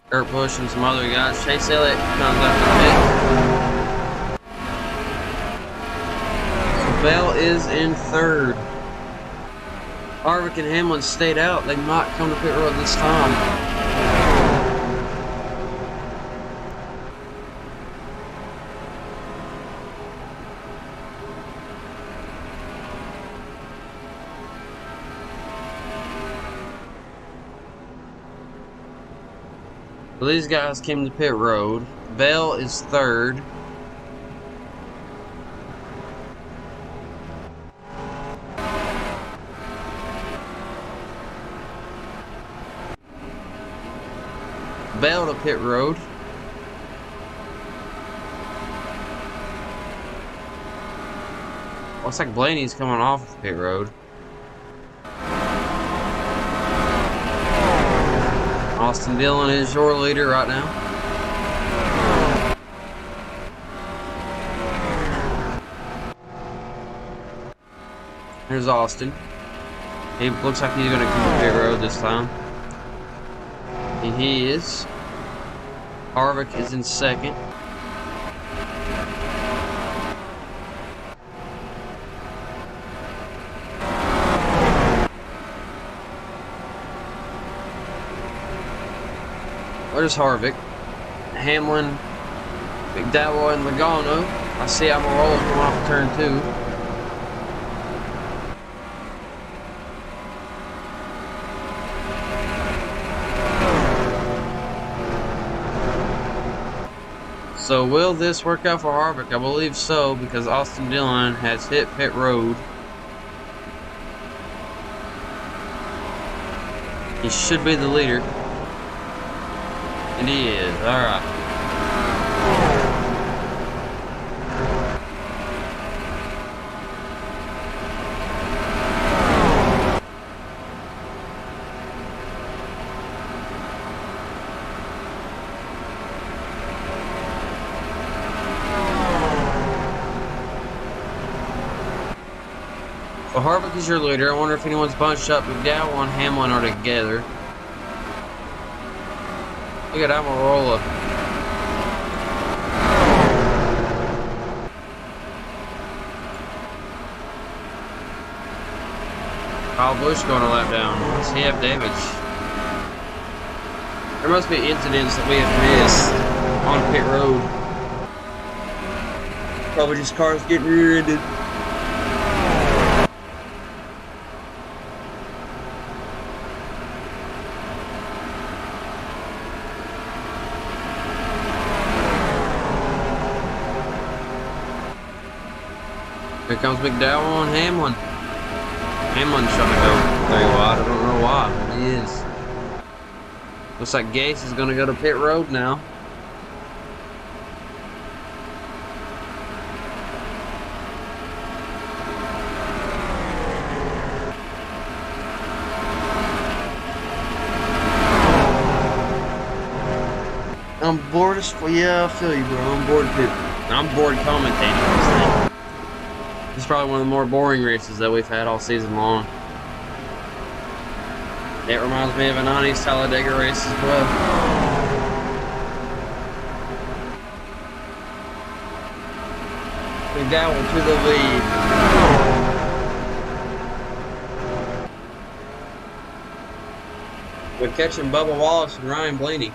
Kurt Busch and some other guys. Chase Elliott comes out the pit. So Bell is in third. Harvick and Hamlin stayed out. They might come to pit road this time. So these guys came to pit road. Bell is third. Bell to pit road. Looks like Blaney's coming off of pit road. Austin Dillon is your leader right now. Here's Austin. He looks like he's going to come to pit road this time. And he is. Harvick is in second. There's Harvick, Hamlin, McDowell, and Logano. I see Almirola coming off turn 2. So will this work out for Harvick? I believe so, because Austin Dillon has hit pit road. He should be the leader. And he is. Alright. So Harvick is your leader. I wonder if anyone's bunched up. McDowell and Hamlin are together. Look at Almirola. Kyle Busch going a lap down. Does he have damage? There must be incidents that we have missed on pit road. Probably just cars getting rear-ended. Here comes McDowell and Hamlin. Hamlin's trying to go very wide. I don't know why, but he is. Looks like Gase is going to go to pit road now. I'm bored as fuck. Yeah, I feel you, bro. I'm bored too. I'm bored commentating this thing. This is probably one of the more boring races that we've had all season long. It reminds me of a 90s Talladega race as well. McDowell to the lead. We're catching Bubba Wallace and Ryan Blaney.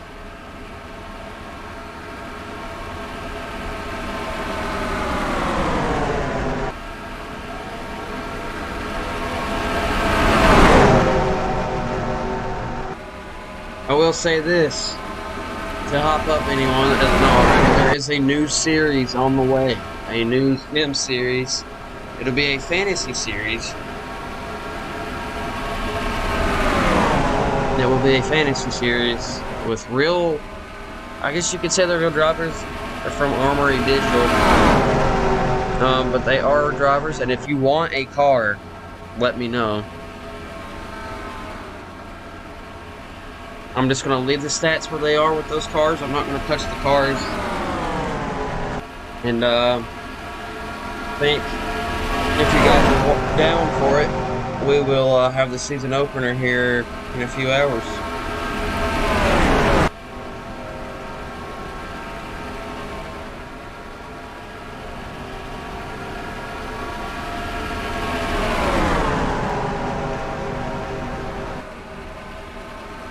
I will say this, to hop up anyone that doesn't know already, there is a new series on the way. A new sim series. It'll be a fantasy series. It will be a fantasy series with real, I guess you could say they're real drivers. They're from Armory Digital. But they are drivers, and if you want a car, let me know. I'm just going to leave the stats where they are with those cars. I'm not going to touch the cars. And I think if you guys are down for it, we will have the season opener here in a few hours.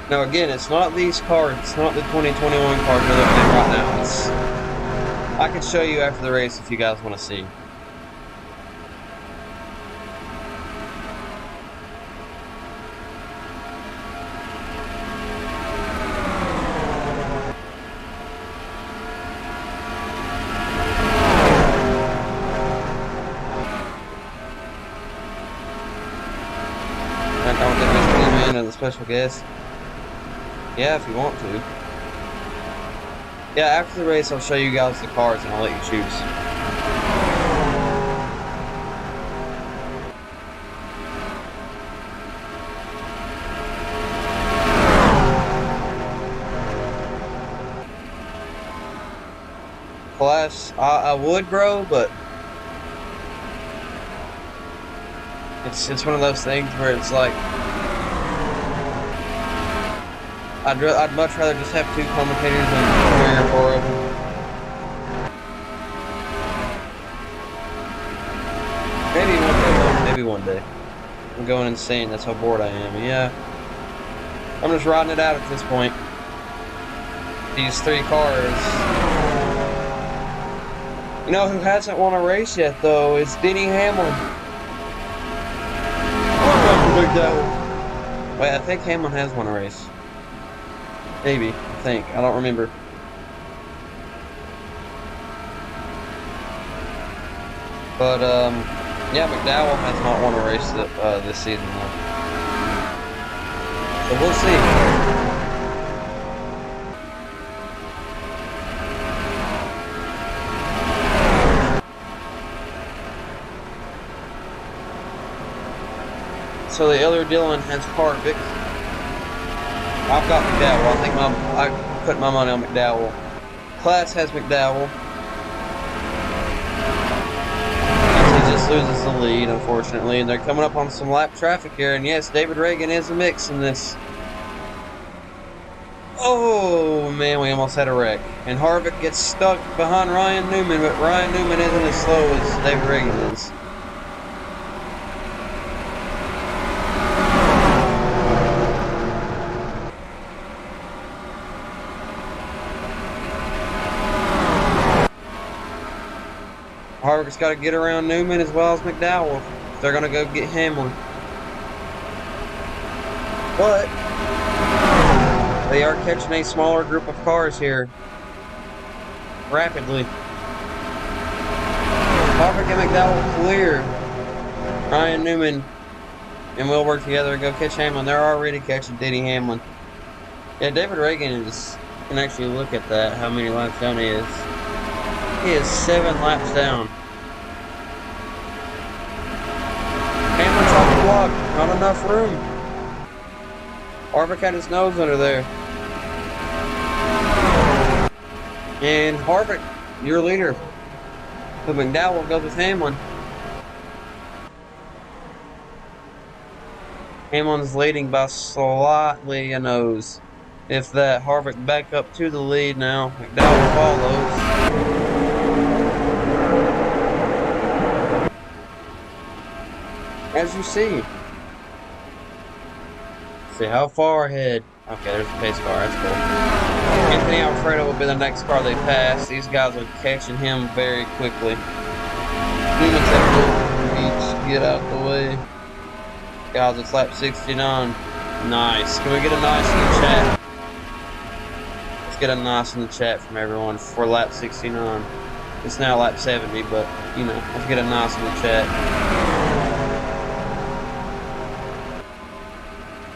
Now again, it's not these cars, it's not the 2021 cars we're looking at right now. It's, I can show you after the race if you guys want to see. And I don't think Mr. Lee and the special guest. Yeah, if you want to. Yeah, after the race, I'll show you guys the cars and I'll let you choose. Class, I would, bro, but it's one of those things where it's like, I'd much rather just have 2 commentators than 3 or 4 of them. Maybe one day, though. Maybe one day. I'm going insane. That's how bored I am. Yeah. I'm just riding it out at this point. These 3 cars. You know who hasn't won a race yet, though? It's Denny Hamlin. Wait, I think Hamlin has won a race. Maybe, I think. I don't remember. But, yeah, McDowell has not won a race this season, though. So we'll see. So the other Dylan has Harvick. I've got McDowell. I think I put my money on McDowell. Class has McDowell. He just loses the lead, unfortunately, and they're coming up on some lap traffic here. And yes, David Reagan is a mix in this. Oh man, we almost had a wreck. And Harvick gets stuck behind Ryan Newman, but Ryan Newman isn't as slow as David Reagan is. Harvick's got to get around Newman as well as McDowell if they're going to go get Hamlin. But they are catching a smaller group of cars here rapidly. Harvick and McDowell clear Ryan Newman, and we'll work together and go catch Hamlin. They're already catching Denny Hamlin. Yeah, David Reagan can actually look at that, how many laps down he is. He is 7 laps down. Hamlin's off the block. Not enough room. Harvick had his nose under there. And Harvick, your leader. But McDowell goes with Hamlin. Hamlin's leading by slightly a nose. If that, Harvick back up to the lead now. McDowell follows. As you see how far ahead. Okay, there's a pace car. That's cool. Anthony Alfredo will be the next car they pass. These guys are catching him very quickly. Newman's at the beach. Get out the way. Guys, it's lap 69. Nice. Can we get a nice in the chat? Let's get a nice in the chat from everyone for lap 69. It's now lap 70, but, you know, let's get a nice in the chat.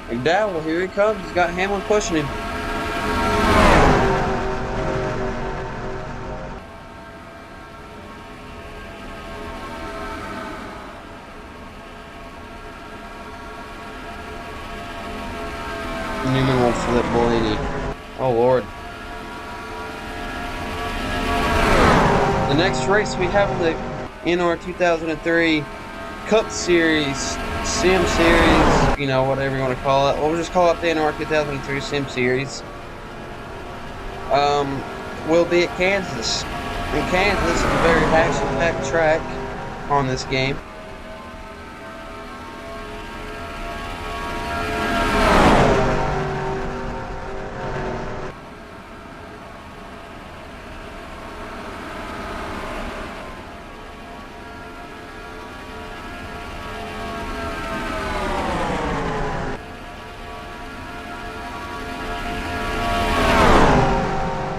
McDowell, here he comes. He's got Hamlin pushing him. Newman will flip Blaney. Oh, Lord. The next race we have in the NR2003 Cup Series, Sim Series, you know, whatever you want to call it. We'll just call it the NR2003 Sim Series. Will be at Kansas. And Kansas is a very action-packed track on this game.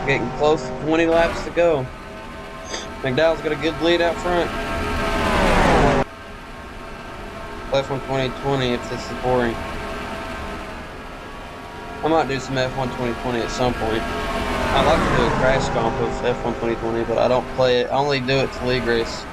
Getting close to 20 laps to go. McDowell's got a good lead out front. F1 2020 if this is boring. I might do some F1 2020 at some point. I'd like to do a crash comp of F1 2020, but I don't play it. I only do it to league race.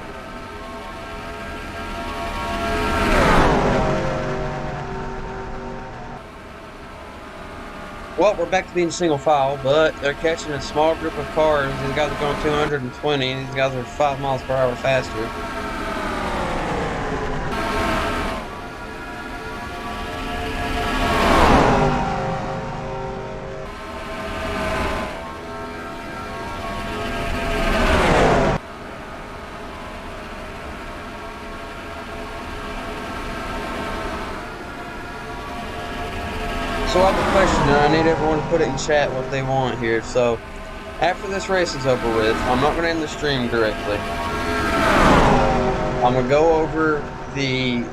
Well, we're back to being single file, but they're catching a small group of cars. These guys are going 220. These guys are 5 miles per hour faster. So I have a question, and I need everyone to put it in chat what they want here. So, after this race is over with, I'm not going to end the stream directly. I'm going to go over the...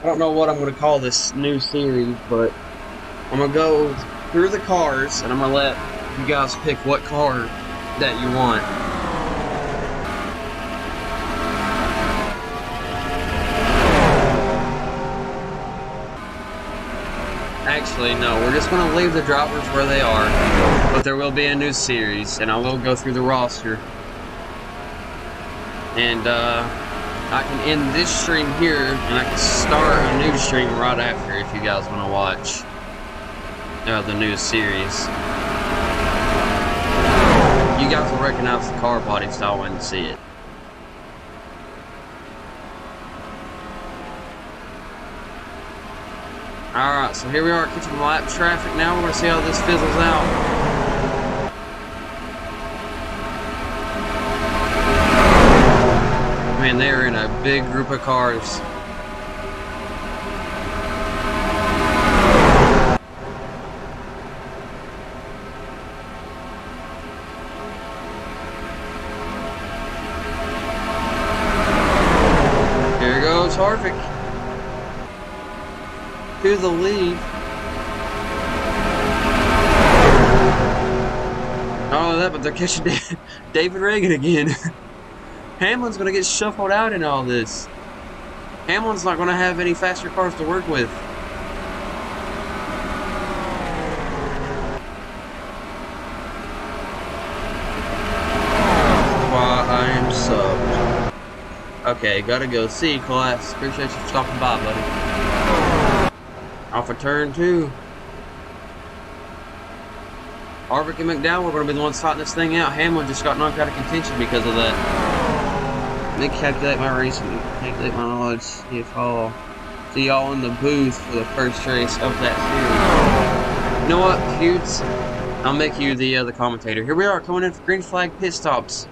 I don't know what I'm going to call this new series, but I'm going to go through the cars, and I'm going to let you guys pick what car that you want. actually, no. We're just going to leave the drivers where they are. But there will be a new series, and I will go through the roster. And I can end this stream here, and I can start a new stream right after if you guys want to watch the new series. You guys will recognize the car body style when you see it. Alright, so here we are catching lap traffic now. We're going to see how this fizzles out. Man, they are in a big group of cars. Here goes Harvick to the lead. Oh, but they're catching David Reagan again. Hamlin's going to get shuffled out in all this. Hamlin's not going to have any faster cars to work with. Why, I am subbed. Okay, gotta go. See you, class. Appreciate you for stopping by, buddy. Off of turn 2. Harvick and McDowell are going to be the ones fighting this thing out. Hamlin just got knocked out of contention because of that. Let me calculate my racing, calculate my knowledge, see if I'll see y'all in the booth for the first race of that series. You know what, dudes? I'll make you the commentator. Here we are, coming in for green flag pit stops.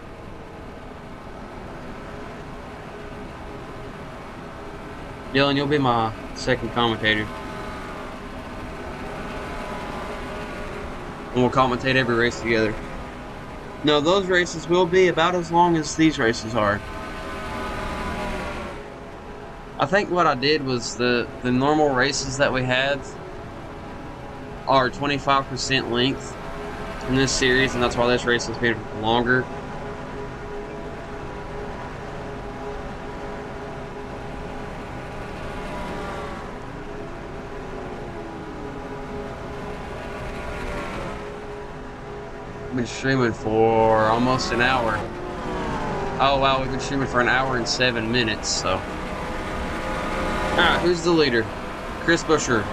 Dylan, you'll be my second commentator. And we'll commentate every race together. No, those races will be about as long as these races are. I think what I did was the normal races that we have are 25% length in this series, and that's why this race has been longer. I've been streaming for almost an hour. Oh wow, we've been streaming for an hour and 7 minutes, so. Alright, who's the leader? Chris Buescher.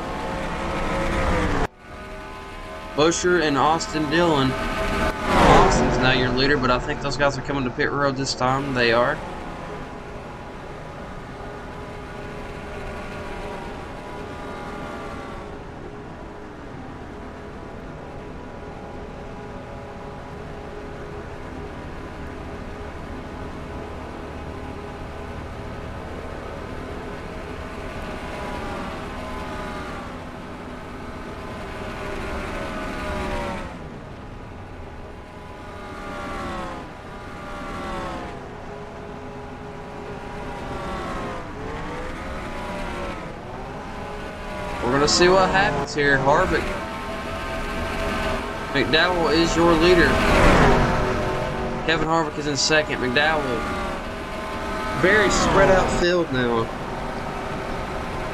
Buescher and Austin Dillon. Austin's now your leader, but I think those guys are coming to pit road this time. They are. We're going to see what happens here. Harvick. McDowell is your leader. Kevin Harvick is in second. McDowell. Very spread out field now.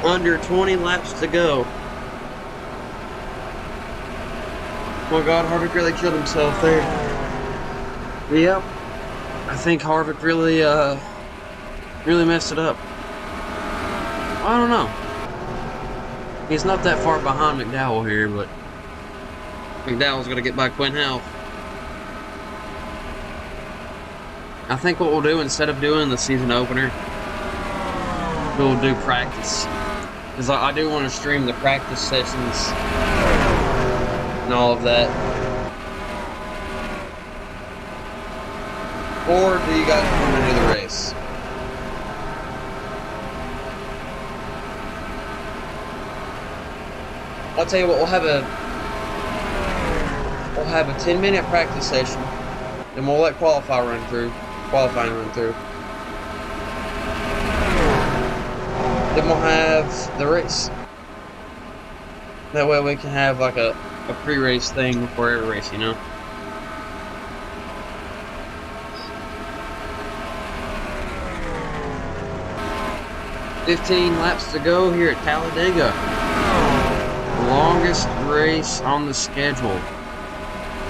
Under 20 laps to go. Oh my God, Harvick really killed himself there. Yep. I think Harvick really messed it up. I don't know. He's not that far behind McDowell here, but McDowell's going to get by Quinn Health. I think what we'll do, instead of doing the season opener, we'll do practice. Because I do want to stream the practice sessions and all of that. Or do you guys want to do the race? I'll tell you what, we'll have a 10-minute practice session, then we'll let qualifying run through. Then we'll have the race. That way we can have like a pre-race thing before every race, you know? $15 laps to go here at Talladega. longest race on the schedule.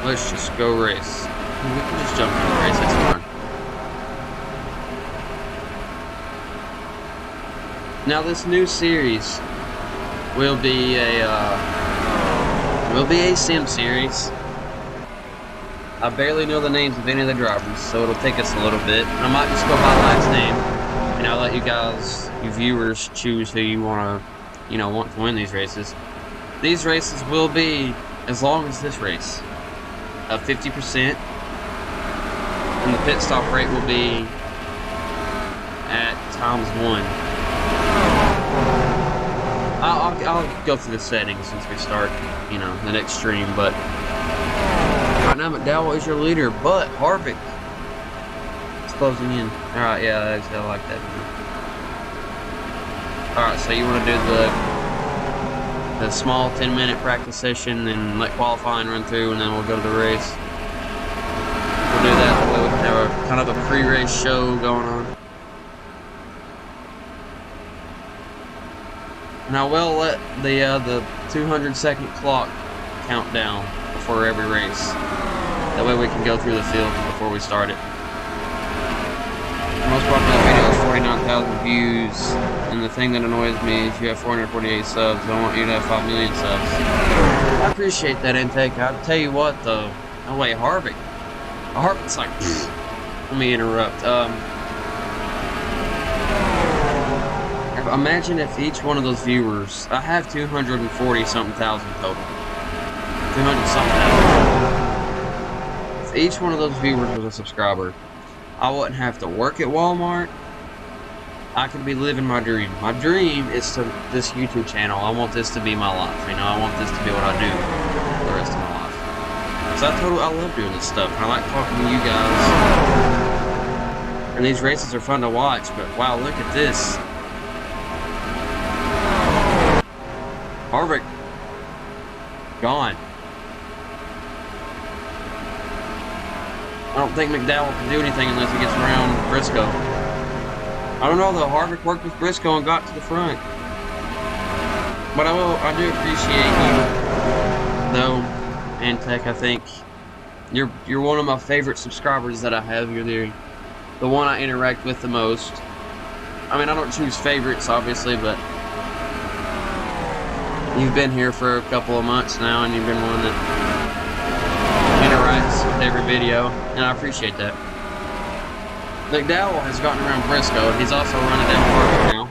Let's just go race. We can just jump in the race, that's fine. Now this new series will be a sim series. I barely know the names of any of the drivers, so it'll take us a little bit. I might just go by last name, and I'll let you guys, you viewers, choose who you want to win these races. These races will be as long as this race, 50%, and the pit stop rate will be at ×1. I'll go through the settings since we start, the next stream, but right now McDowell is your leader, but Harvick is closing in. Alright, yeah, I like that. Alright, so you want to do the small 10-minute practice session and let qualifying run through, and then we'll go to the race. We'll do that, that way we can have a kind of a pre-race show going on. Now we'll let the 200-second clock count down before every race. That way we can go through the field before we start it. The most popular video is 49,000 views, and the thing that annoys me is you have 448 subs. I want you to have 5 million subs. I appreciate that intake. I'll tell you what though. Oh wait, Harvick. Harvick's like, let me interrupt. Imagine if each one of those viewers, I have 240-something thousand total. 200-something thousand. If each one of those viewers was a subscriber, I wouldn't have to work at Walmart. I could be living my dream. My dream is to this YouTube channel. I want this to be my life. I want this to be what I do for the rest of my life. So I love doing this stuff. And I like talking to you guys. And these races are fun to watch. But wow, look at this. Harvick. Gone. I don't think McDowell can do anything unless he gets around Briscoe. I don't know though, Harvick worked with Briscoe and got to the front. But I do appreciate you though, Antec. I think you're one of my favorite subscribers that I have. You're the one I interact with the most. I mean, I don't choose favorites obviously, but you've been here for a couple of months now, and you've been one that interacts with every video, and I appreciate that. McDowell has gotten around Briscoe. He's also running down Harvick now.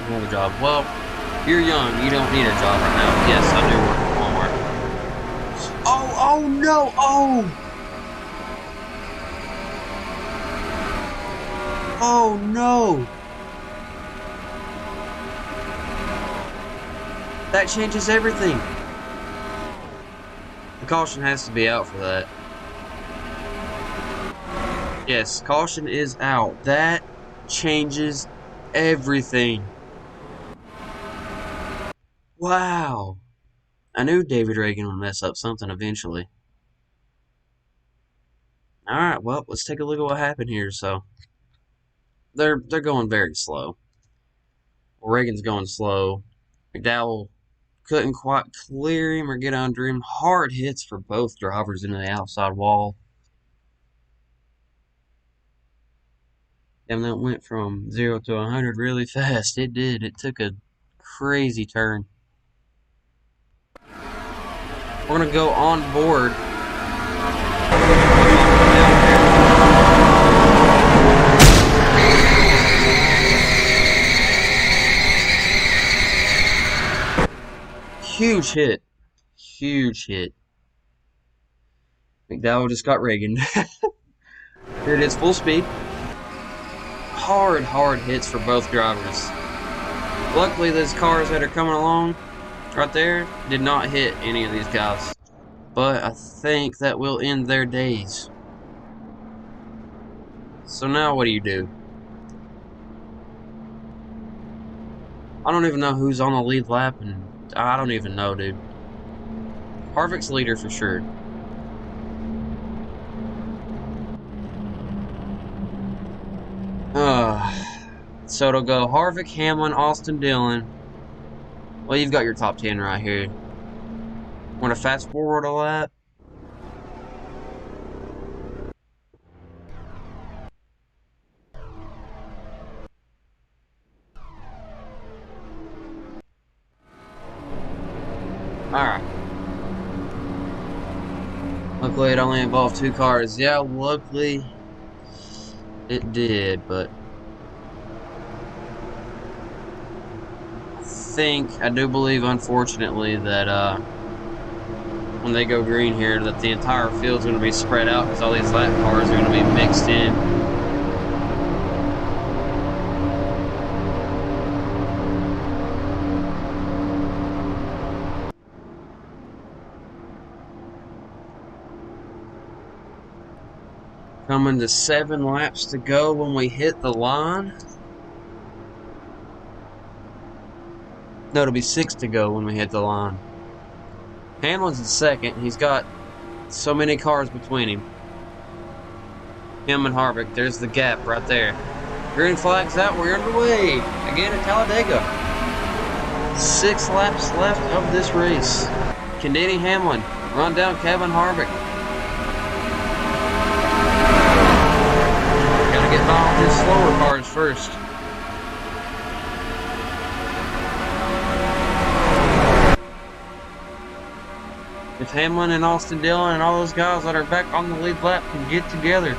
Another job. Well, you're young. You don't need a job right now. Yes, I do work at Walmart. Oh no! Oh no! That changes everything. The caution has to be out for that. Yes, caution is out. That changes everything. Wow. I knew David Reagan would mess up something eventually. Alright, well, let's take a look at what happened here. So they're going very slow. Reagan's going slow. McDowell couldn't quite clear him or get under him. Hard hits for both drivers into the outside wall. And that went from 0 to 100 really fast. It did. It took a crazy turn. We're going to go on board. Huge hit. Huge hit. McDowell just got Reagan. Here it is, full speed. Hard hits for both drivers. Luckily, those cars that are coming along right there did not hit any of these guys. But I think that will end their days. So now what do you do? I don't even know who's on the lead lap, and I don't even know, dude. Harvick's leader for sure. So it'll go Harvick, Hamlin, Austin Dillon. Well, you've got your top 10 right here. Want to fast forward a lap? Alright. Luckily it only involved 2 cars. Yeah, luckily it did, but I do believe, unfortunately, that when they go green here, that the entire field's going to be spread out because all these lap cars are going to be mixed in. Coming to 7 laps to go when we hit the line. No, it'll be 6 to go when we hit the line. Hamlin's in second. He's got so many cars between him. Him and Harvick. There's the gap right there. Green flag's out. We're underway. Again at Talladega. 6 laps left of this race. Can Denny Hamlin run down Kevin Harvick? Gotta get by with his slower cars first. If Hamlin and Austin Dillon and all those guys that are back on the lead lap can get together.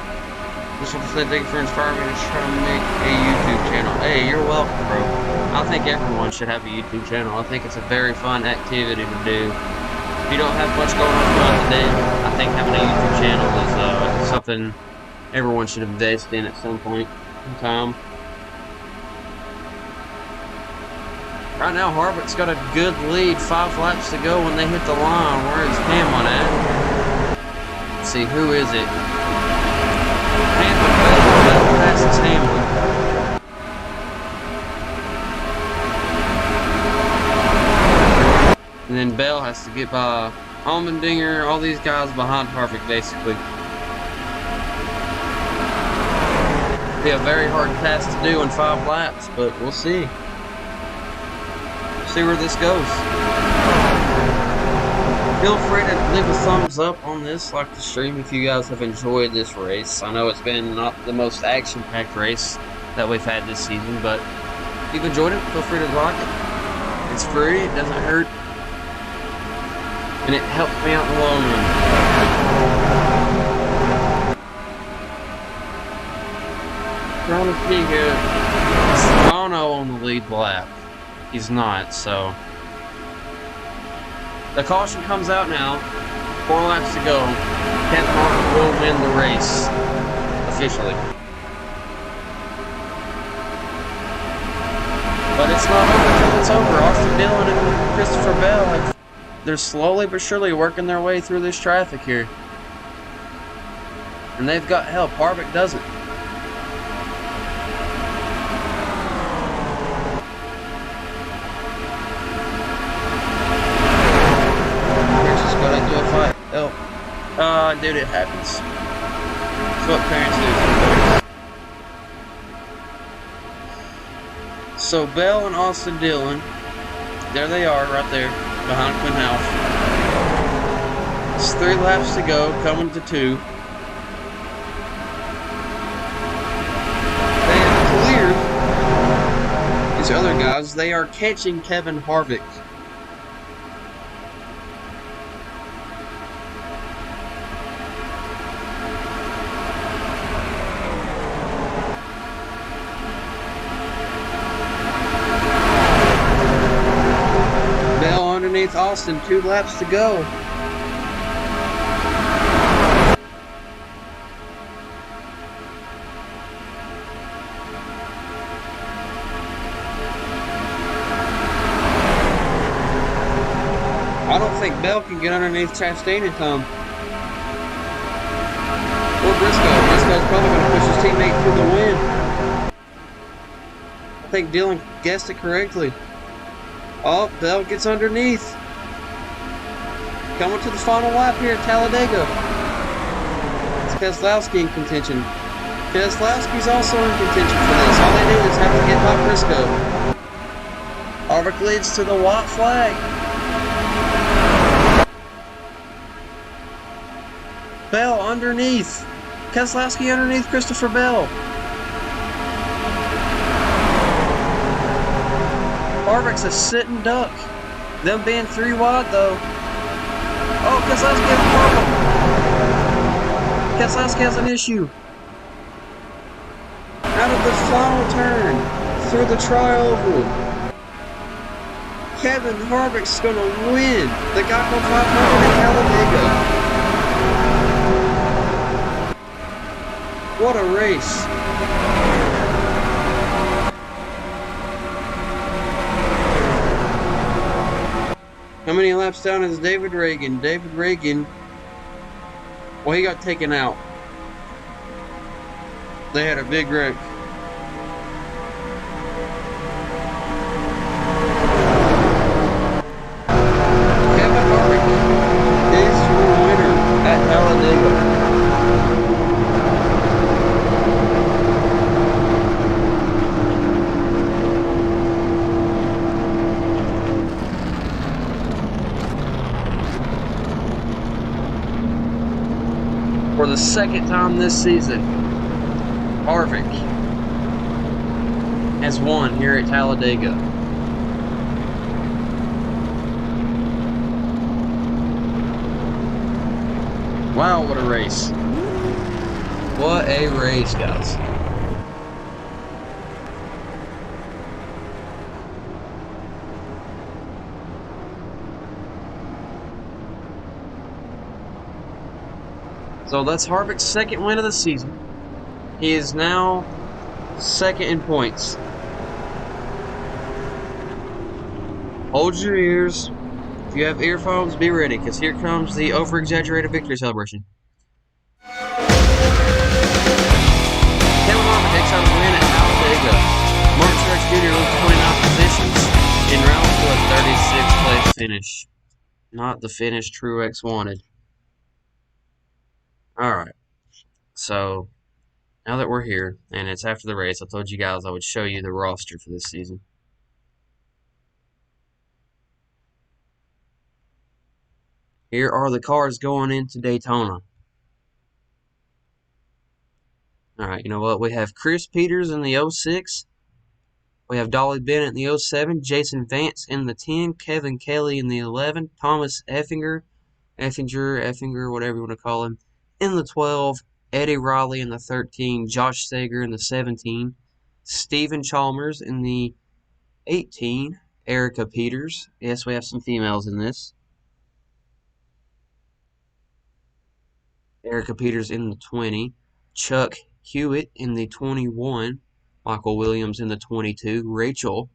This will say thank you for inspiring me to try to make a YouTube channel. Hey, you're welcome, bro. I think everyone should have a YouTube channel. I think it's a very fun activity to do. If you don't have much going on throughout the day, I think having a YouTube channel is something everyone should invest in at some point in time. Right now, Harvick's got a good lead. 5 laps to go when they hit the line. Where is Hamlin at? Let's see, who is it? Hamlin passes Hamlin. And then Bell has to get by Allmendinger, all these guys behind Harvick, basically. Be a very hard task to do in 5 laps, but we'll see. See where this goes. Feel free to leave a thumbs up on this, like the stream if you guys have enjoyed this race. I know it's been not the most action-packed race that we've had this season, but if you've enjoyed it, feel free to like it. It's free, it doesn't hurt, and it helps me out in the long run. Trying to see here. Bono on the lead lap. He's not, so the caution comes out now. 4 laps to go. Kevin Harvick will win the race officially, but it's not over until it's over. Austin Dillon and Christopher Bell they're slowly but surely working their way through this traffic here, and they've got help. Harvick doesn't. Dude, it happens. It's what parents do. So Bell and Austin Dillon, there they are, right there, behind Quinn House. It's 3 laps to go, coming to 2. They have cleared these other guys. They are catching Kevin Harvick. Austin, 2 laps to go. I don't think Bell can get underneath Chastain in time. Or Briscoe. Briscoe's probably going to push his teammate through the wind. I think Dillon guessed it correctly. Oh, Bell gets underneath. Coming to the final lap here at Talladega. It's Keselowski in contention. Keselowski's also in contention for this. All they do is have to get by Briscoe. Harvick leads to the white flag. Bell underneath. Keselowski underneath Christopher Bell. Harvick's a sitting duck. Them being 3 wide though. Oh, Keselowski has a problem. Keselowski has an issue. Out of the final turn through the tri-oval. Kevin Harvick's gonna win the GEICO 500 at Talladega. What a race. How many laps down is David Reagan? David Reagan, well, he got taken out. They had a big wreck. Kevin Harvick is your winner at Talladega. For the second time this season, Harvick has won here at Talladega. Wow, what a race. What a race, guys. So that's Harvick's second win of the season. He is now second in points. Hold your ears. If you have earphones, be ready, because here comes the over-exaggerated victory celebration. Kevin Harvick takes out a win at Talladega. Martin Truex Jr. moved 29 positions en route to a 36th place finish. Not the finish Truex wanted. Alright, so now that we're here, and it's after the race, I told you guys I would show you the roster for this season. Here are the cars going into Daytona. Alright, you know what? We have Chris Peters in the 06. We have Dolly Bennett in the 07. Jason Vance in the 10. Kevin Kelly in the 11. Thomas Effinger, whatever you want to call him, in the 12. Eddie Riley in the 13. Josh Sager in the 17. Stephen Chalmers in the 18. Erica Peters. Yes, we have some females in this. Erica Peters in the 20. Chuck Hewitt in the 21. Michael Williams in the 22. Rachel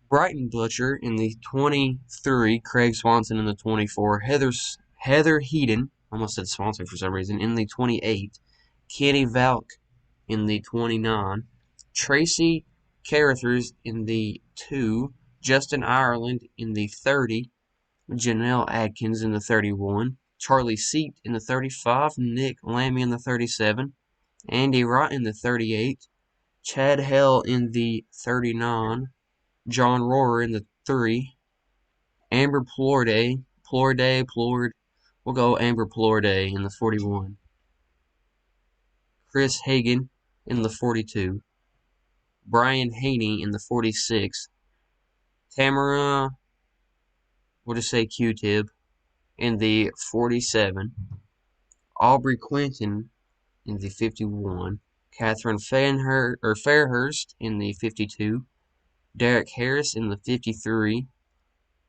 Brighton Butcher in the 23. Craig Swanson in the 24. Heather Heaton, almost said Swanson for some reason, in the 28. Kenny Valk in the 29. Tracy Carruthers in the 2. Justin Ireland in the 30. Janelle Adkins in the 31. Charlie Seat in the 35. Nick Lamy in the 37. Andy Wright in the 38. Chad Hell in the 39. John Rohrer in the 3. Amber Plorde. We'll go Amber Plorde in the 41. Chris Hagan in the 42. Brian Haney in the 46. Tamara, we'll just say Q-Tib, in the 47. Aubrey Quinton in the 51. Catherine Fairhurst in the 52. Derek Harris in the 53.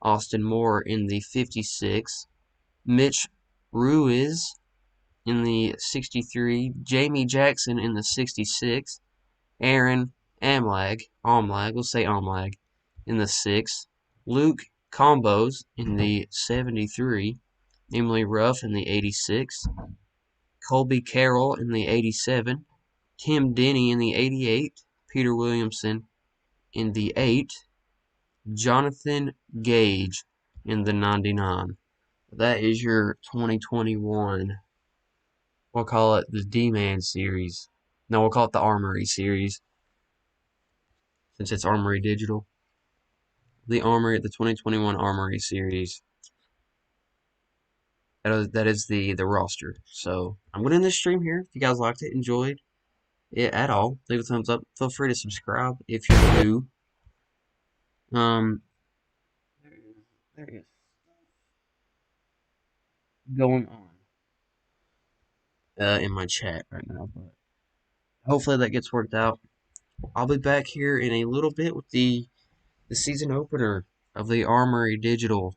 Austin Moore in the 56. Mitch Ruiz in the 63. Jamie Jackson in the 66. Aaron Amlag, we'll say Amlag, in the 6. Luke Combos in the 73. Emily Ruff in the 86. Colby Carroll in the 87. Tim Denny in the 88. Peter Williamson in the 8. Jonathan Gage in the 99. That is your 2021. We'll call it the D-Man series. No, we'll call it the Armory series, since it's Armory Digital. The 2021 Armory series. That is the roster. So I'm going to end this stream here. If you guys liked it, enjoyed it at all, leave a thumbs up. Feel free to subscribe if you're new. There is going on in my chat right now, but hopefully that gets worked out. I'll be back here in a little bit with the season opener of the Armory Digital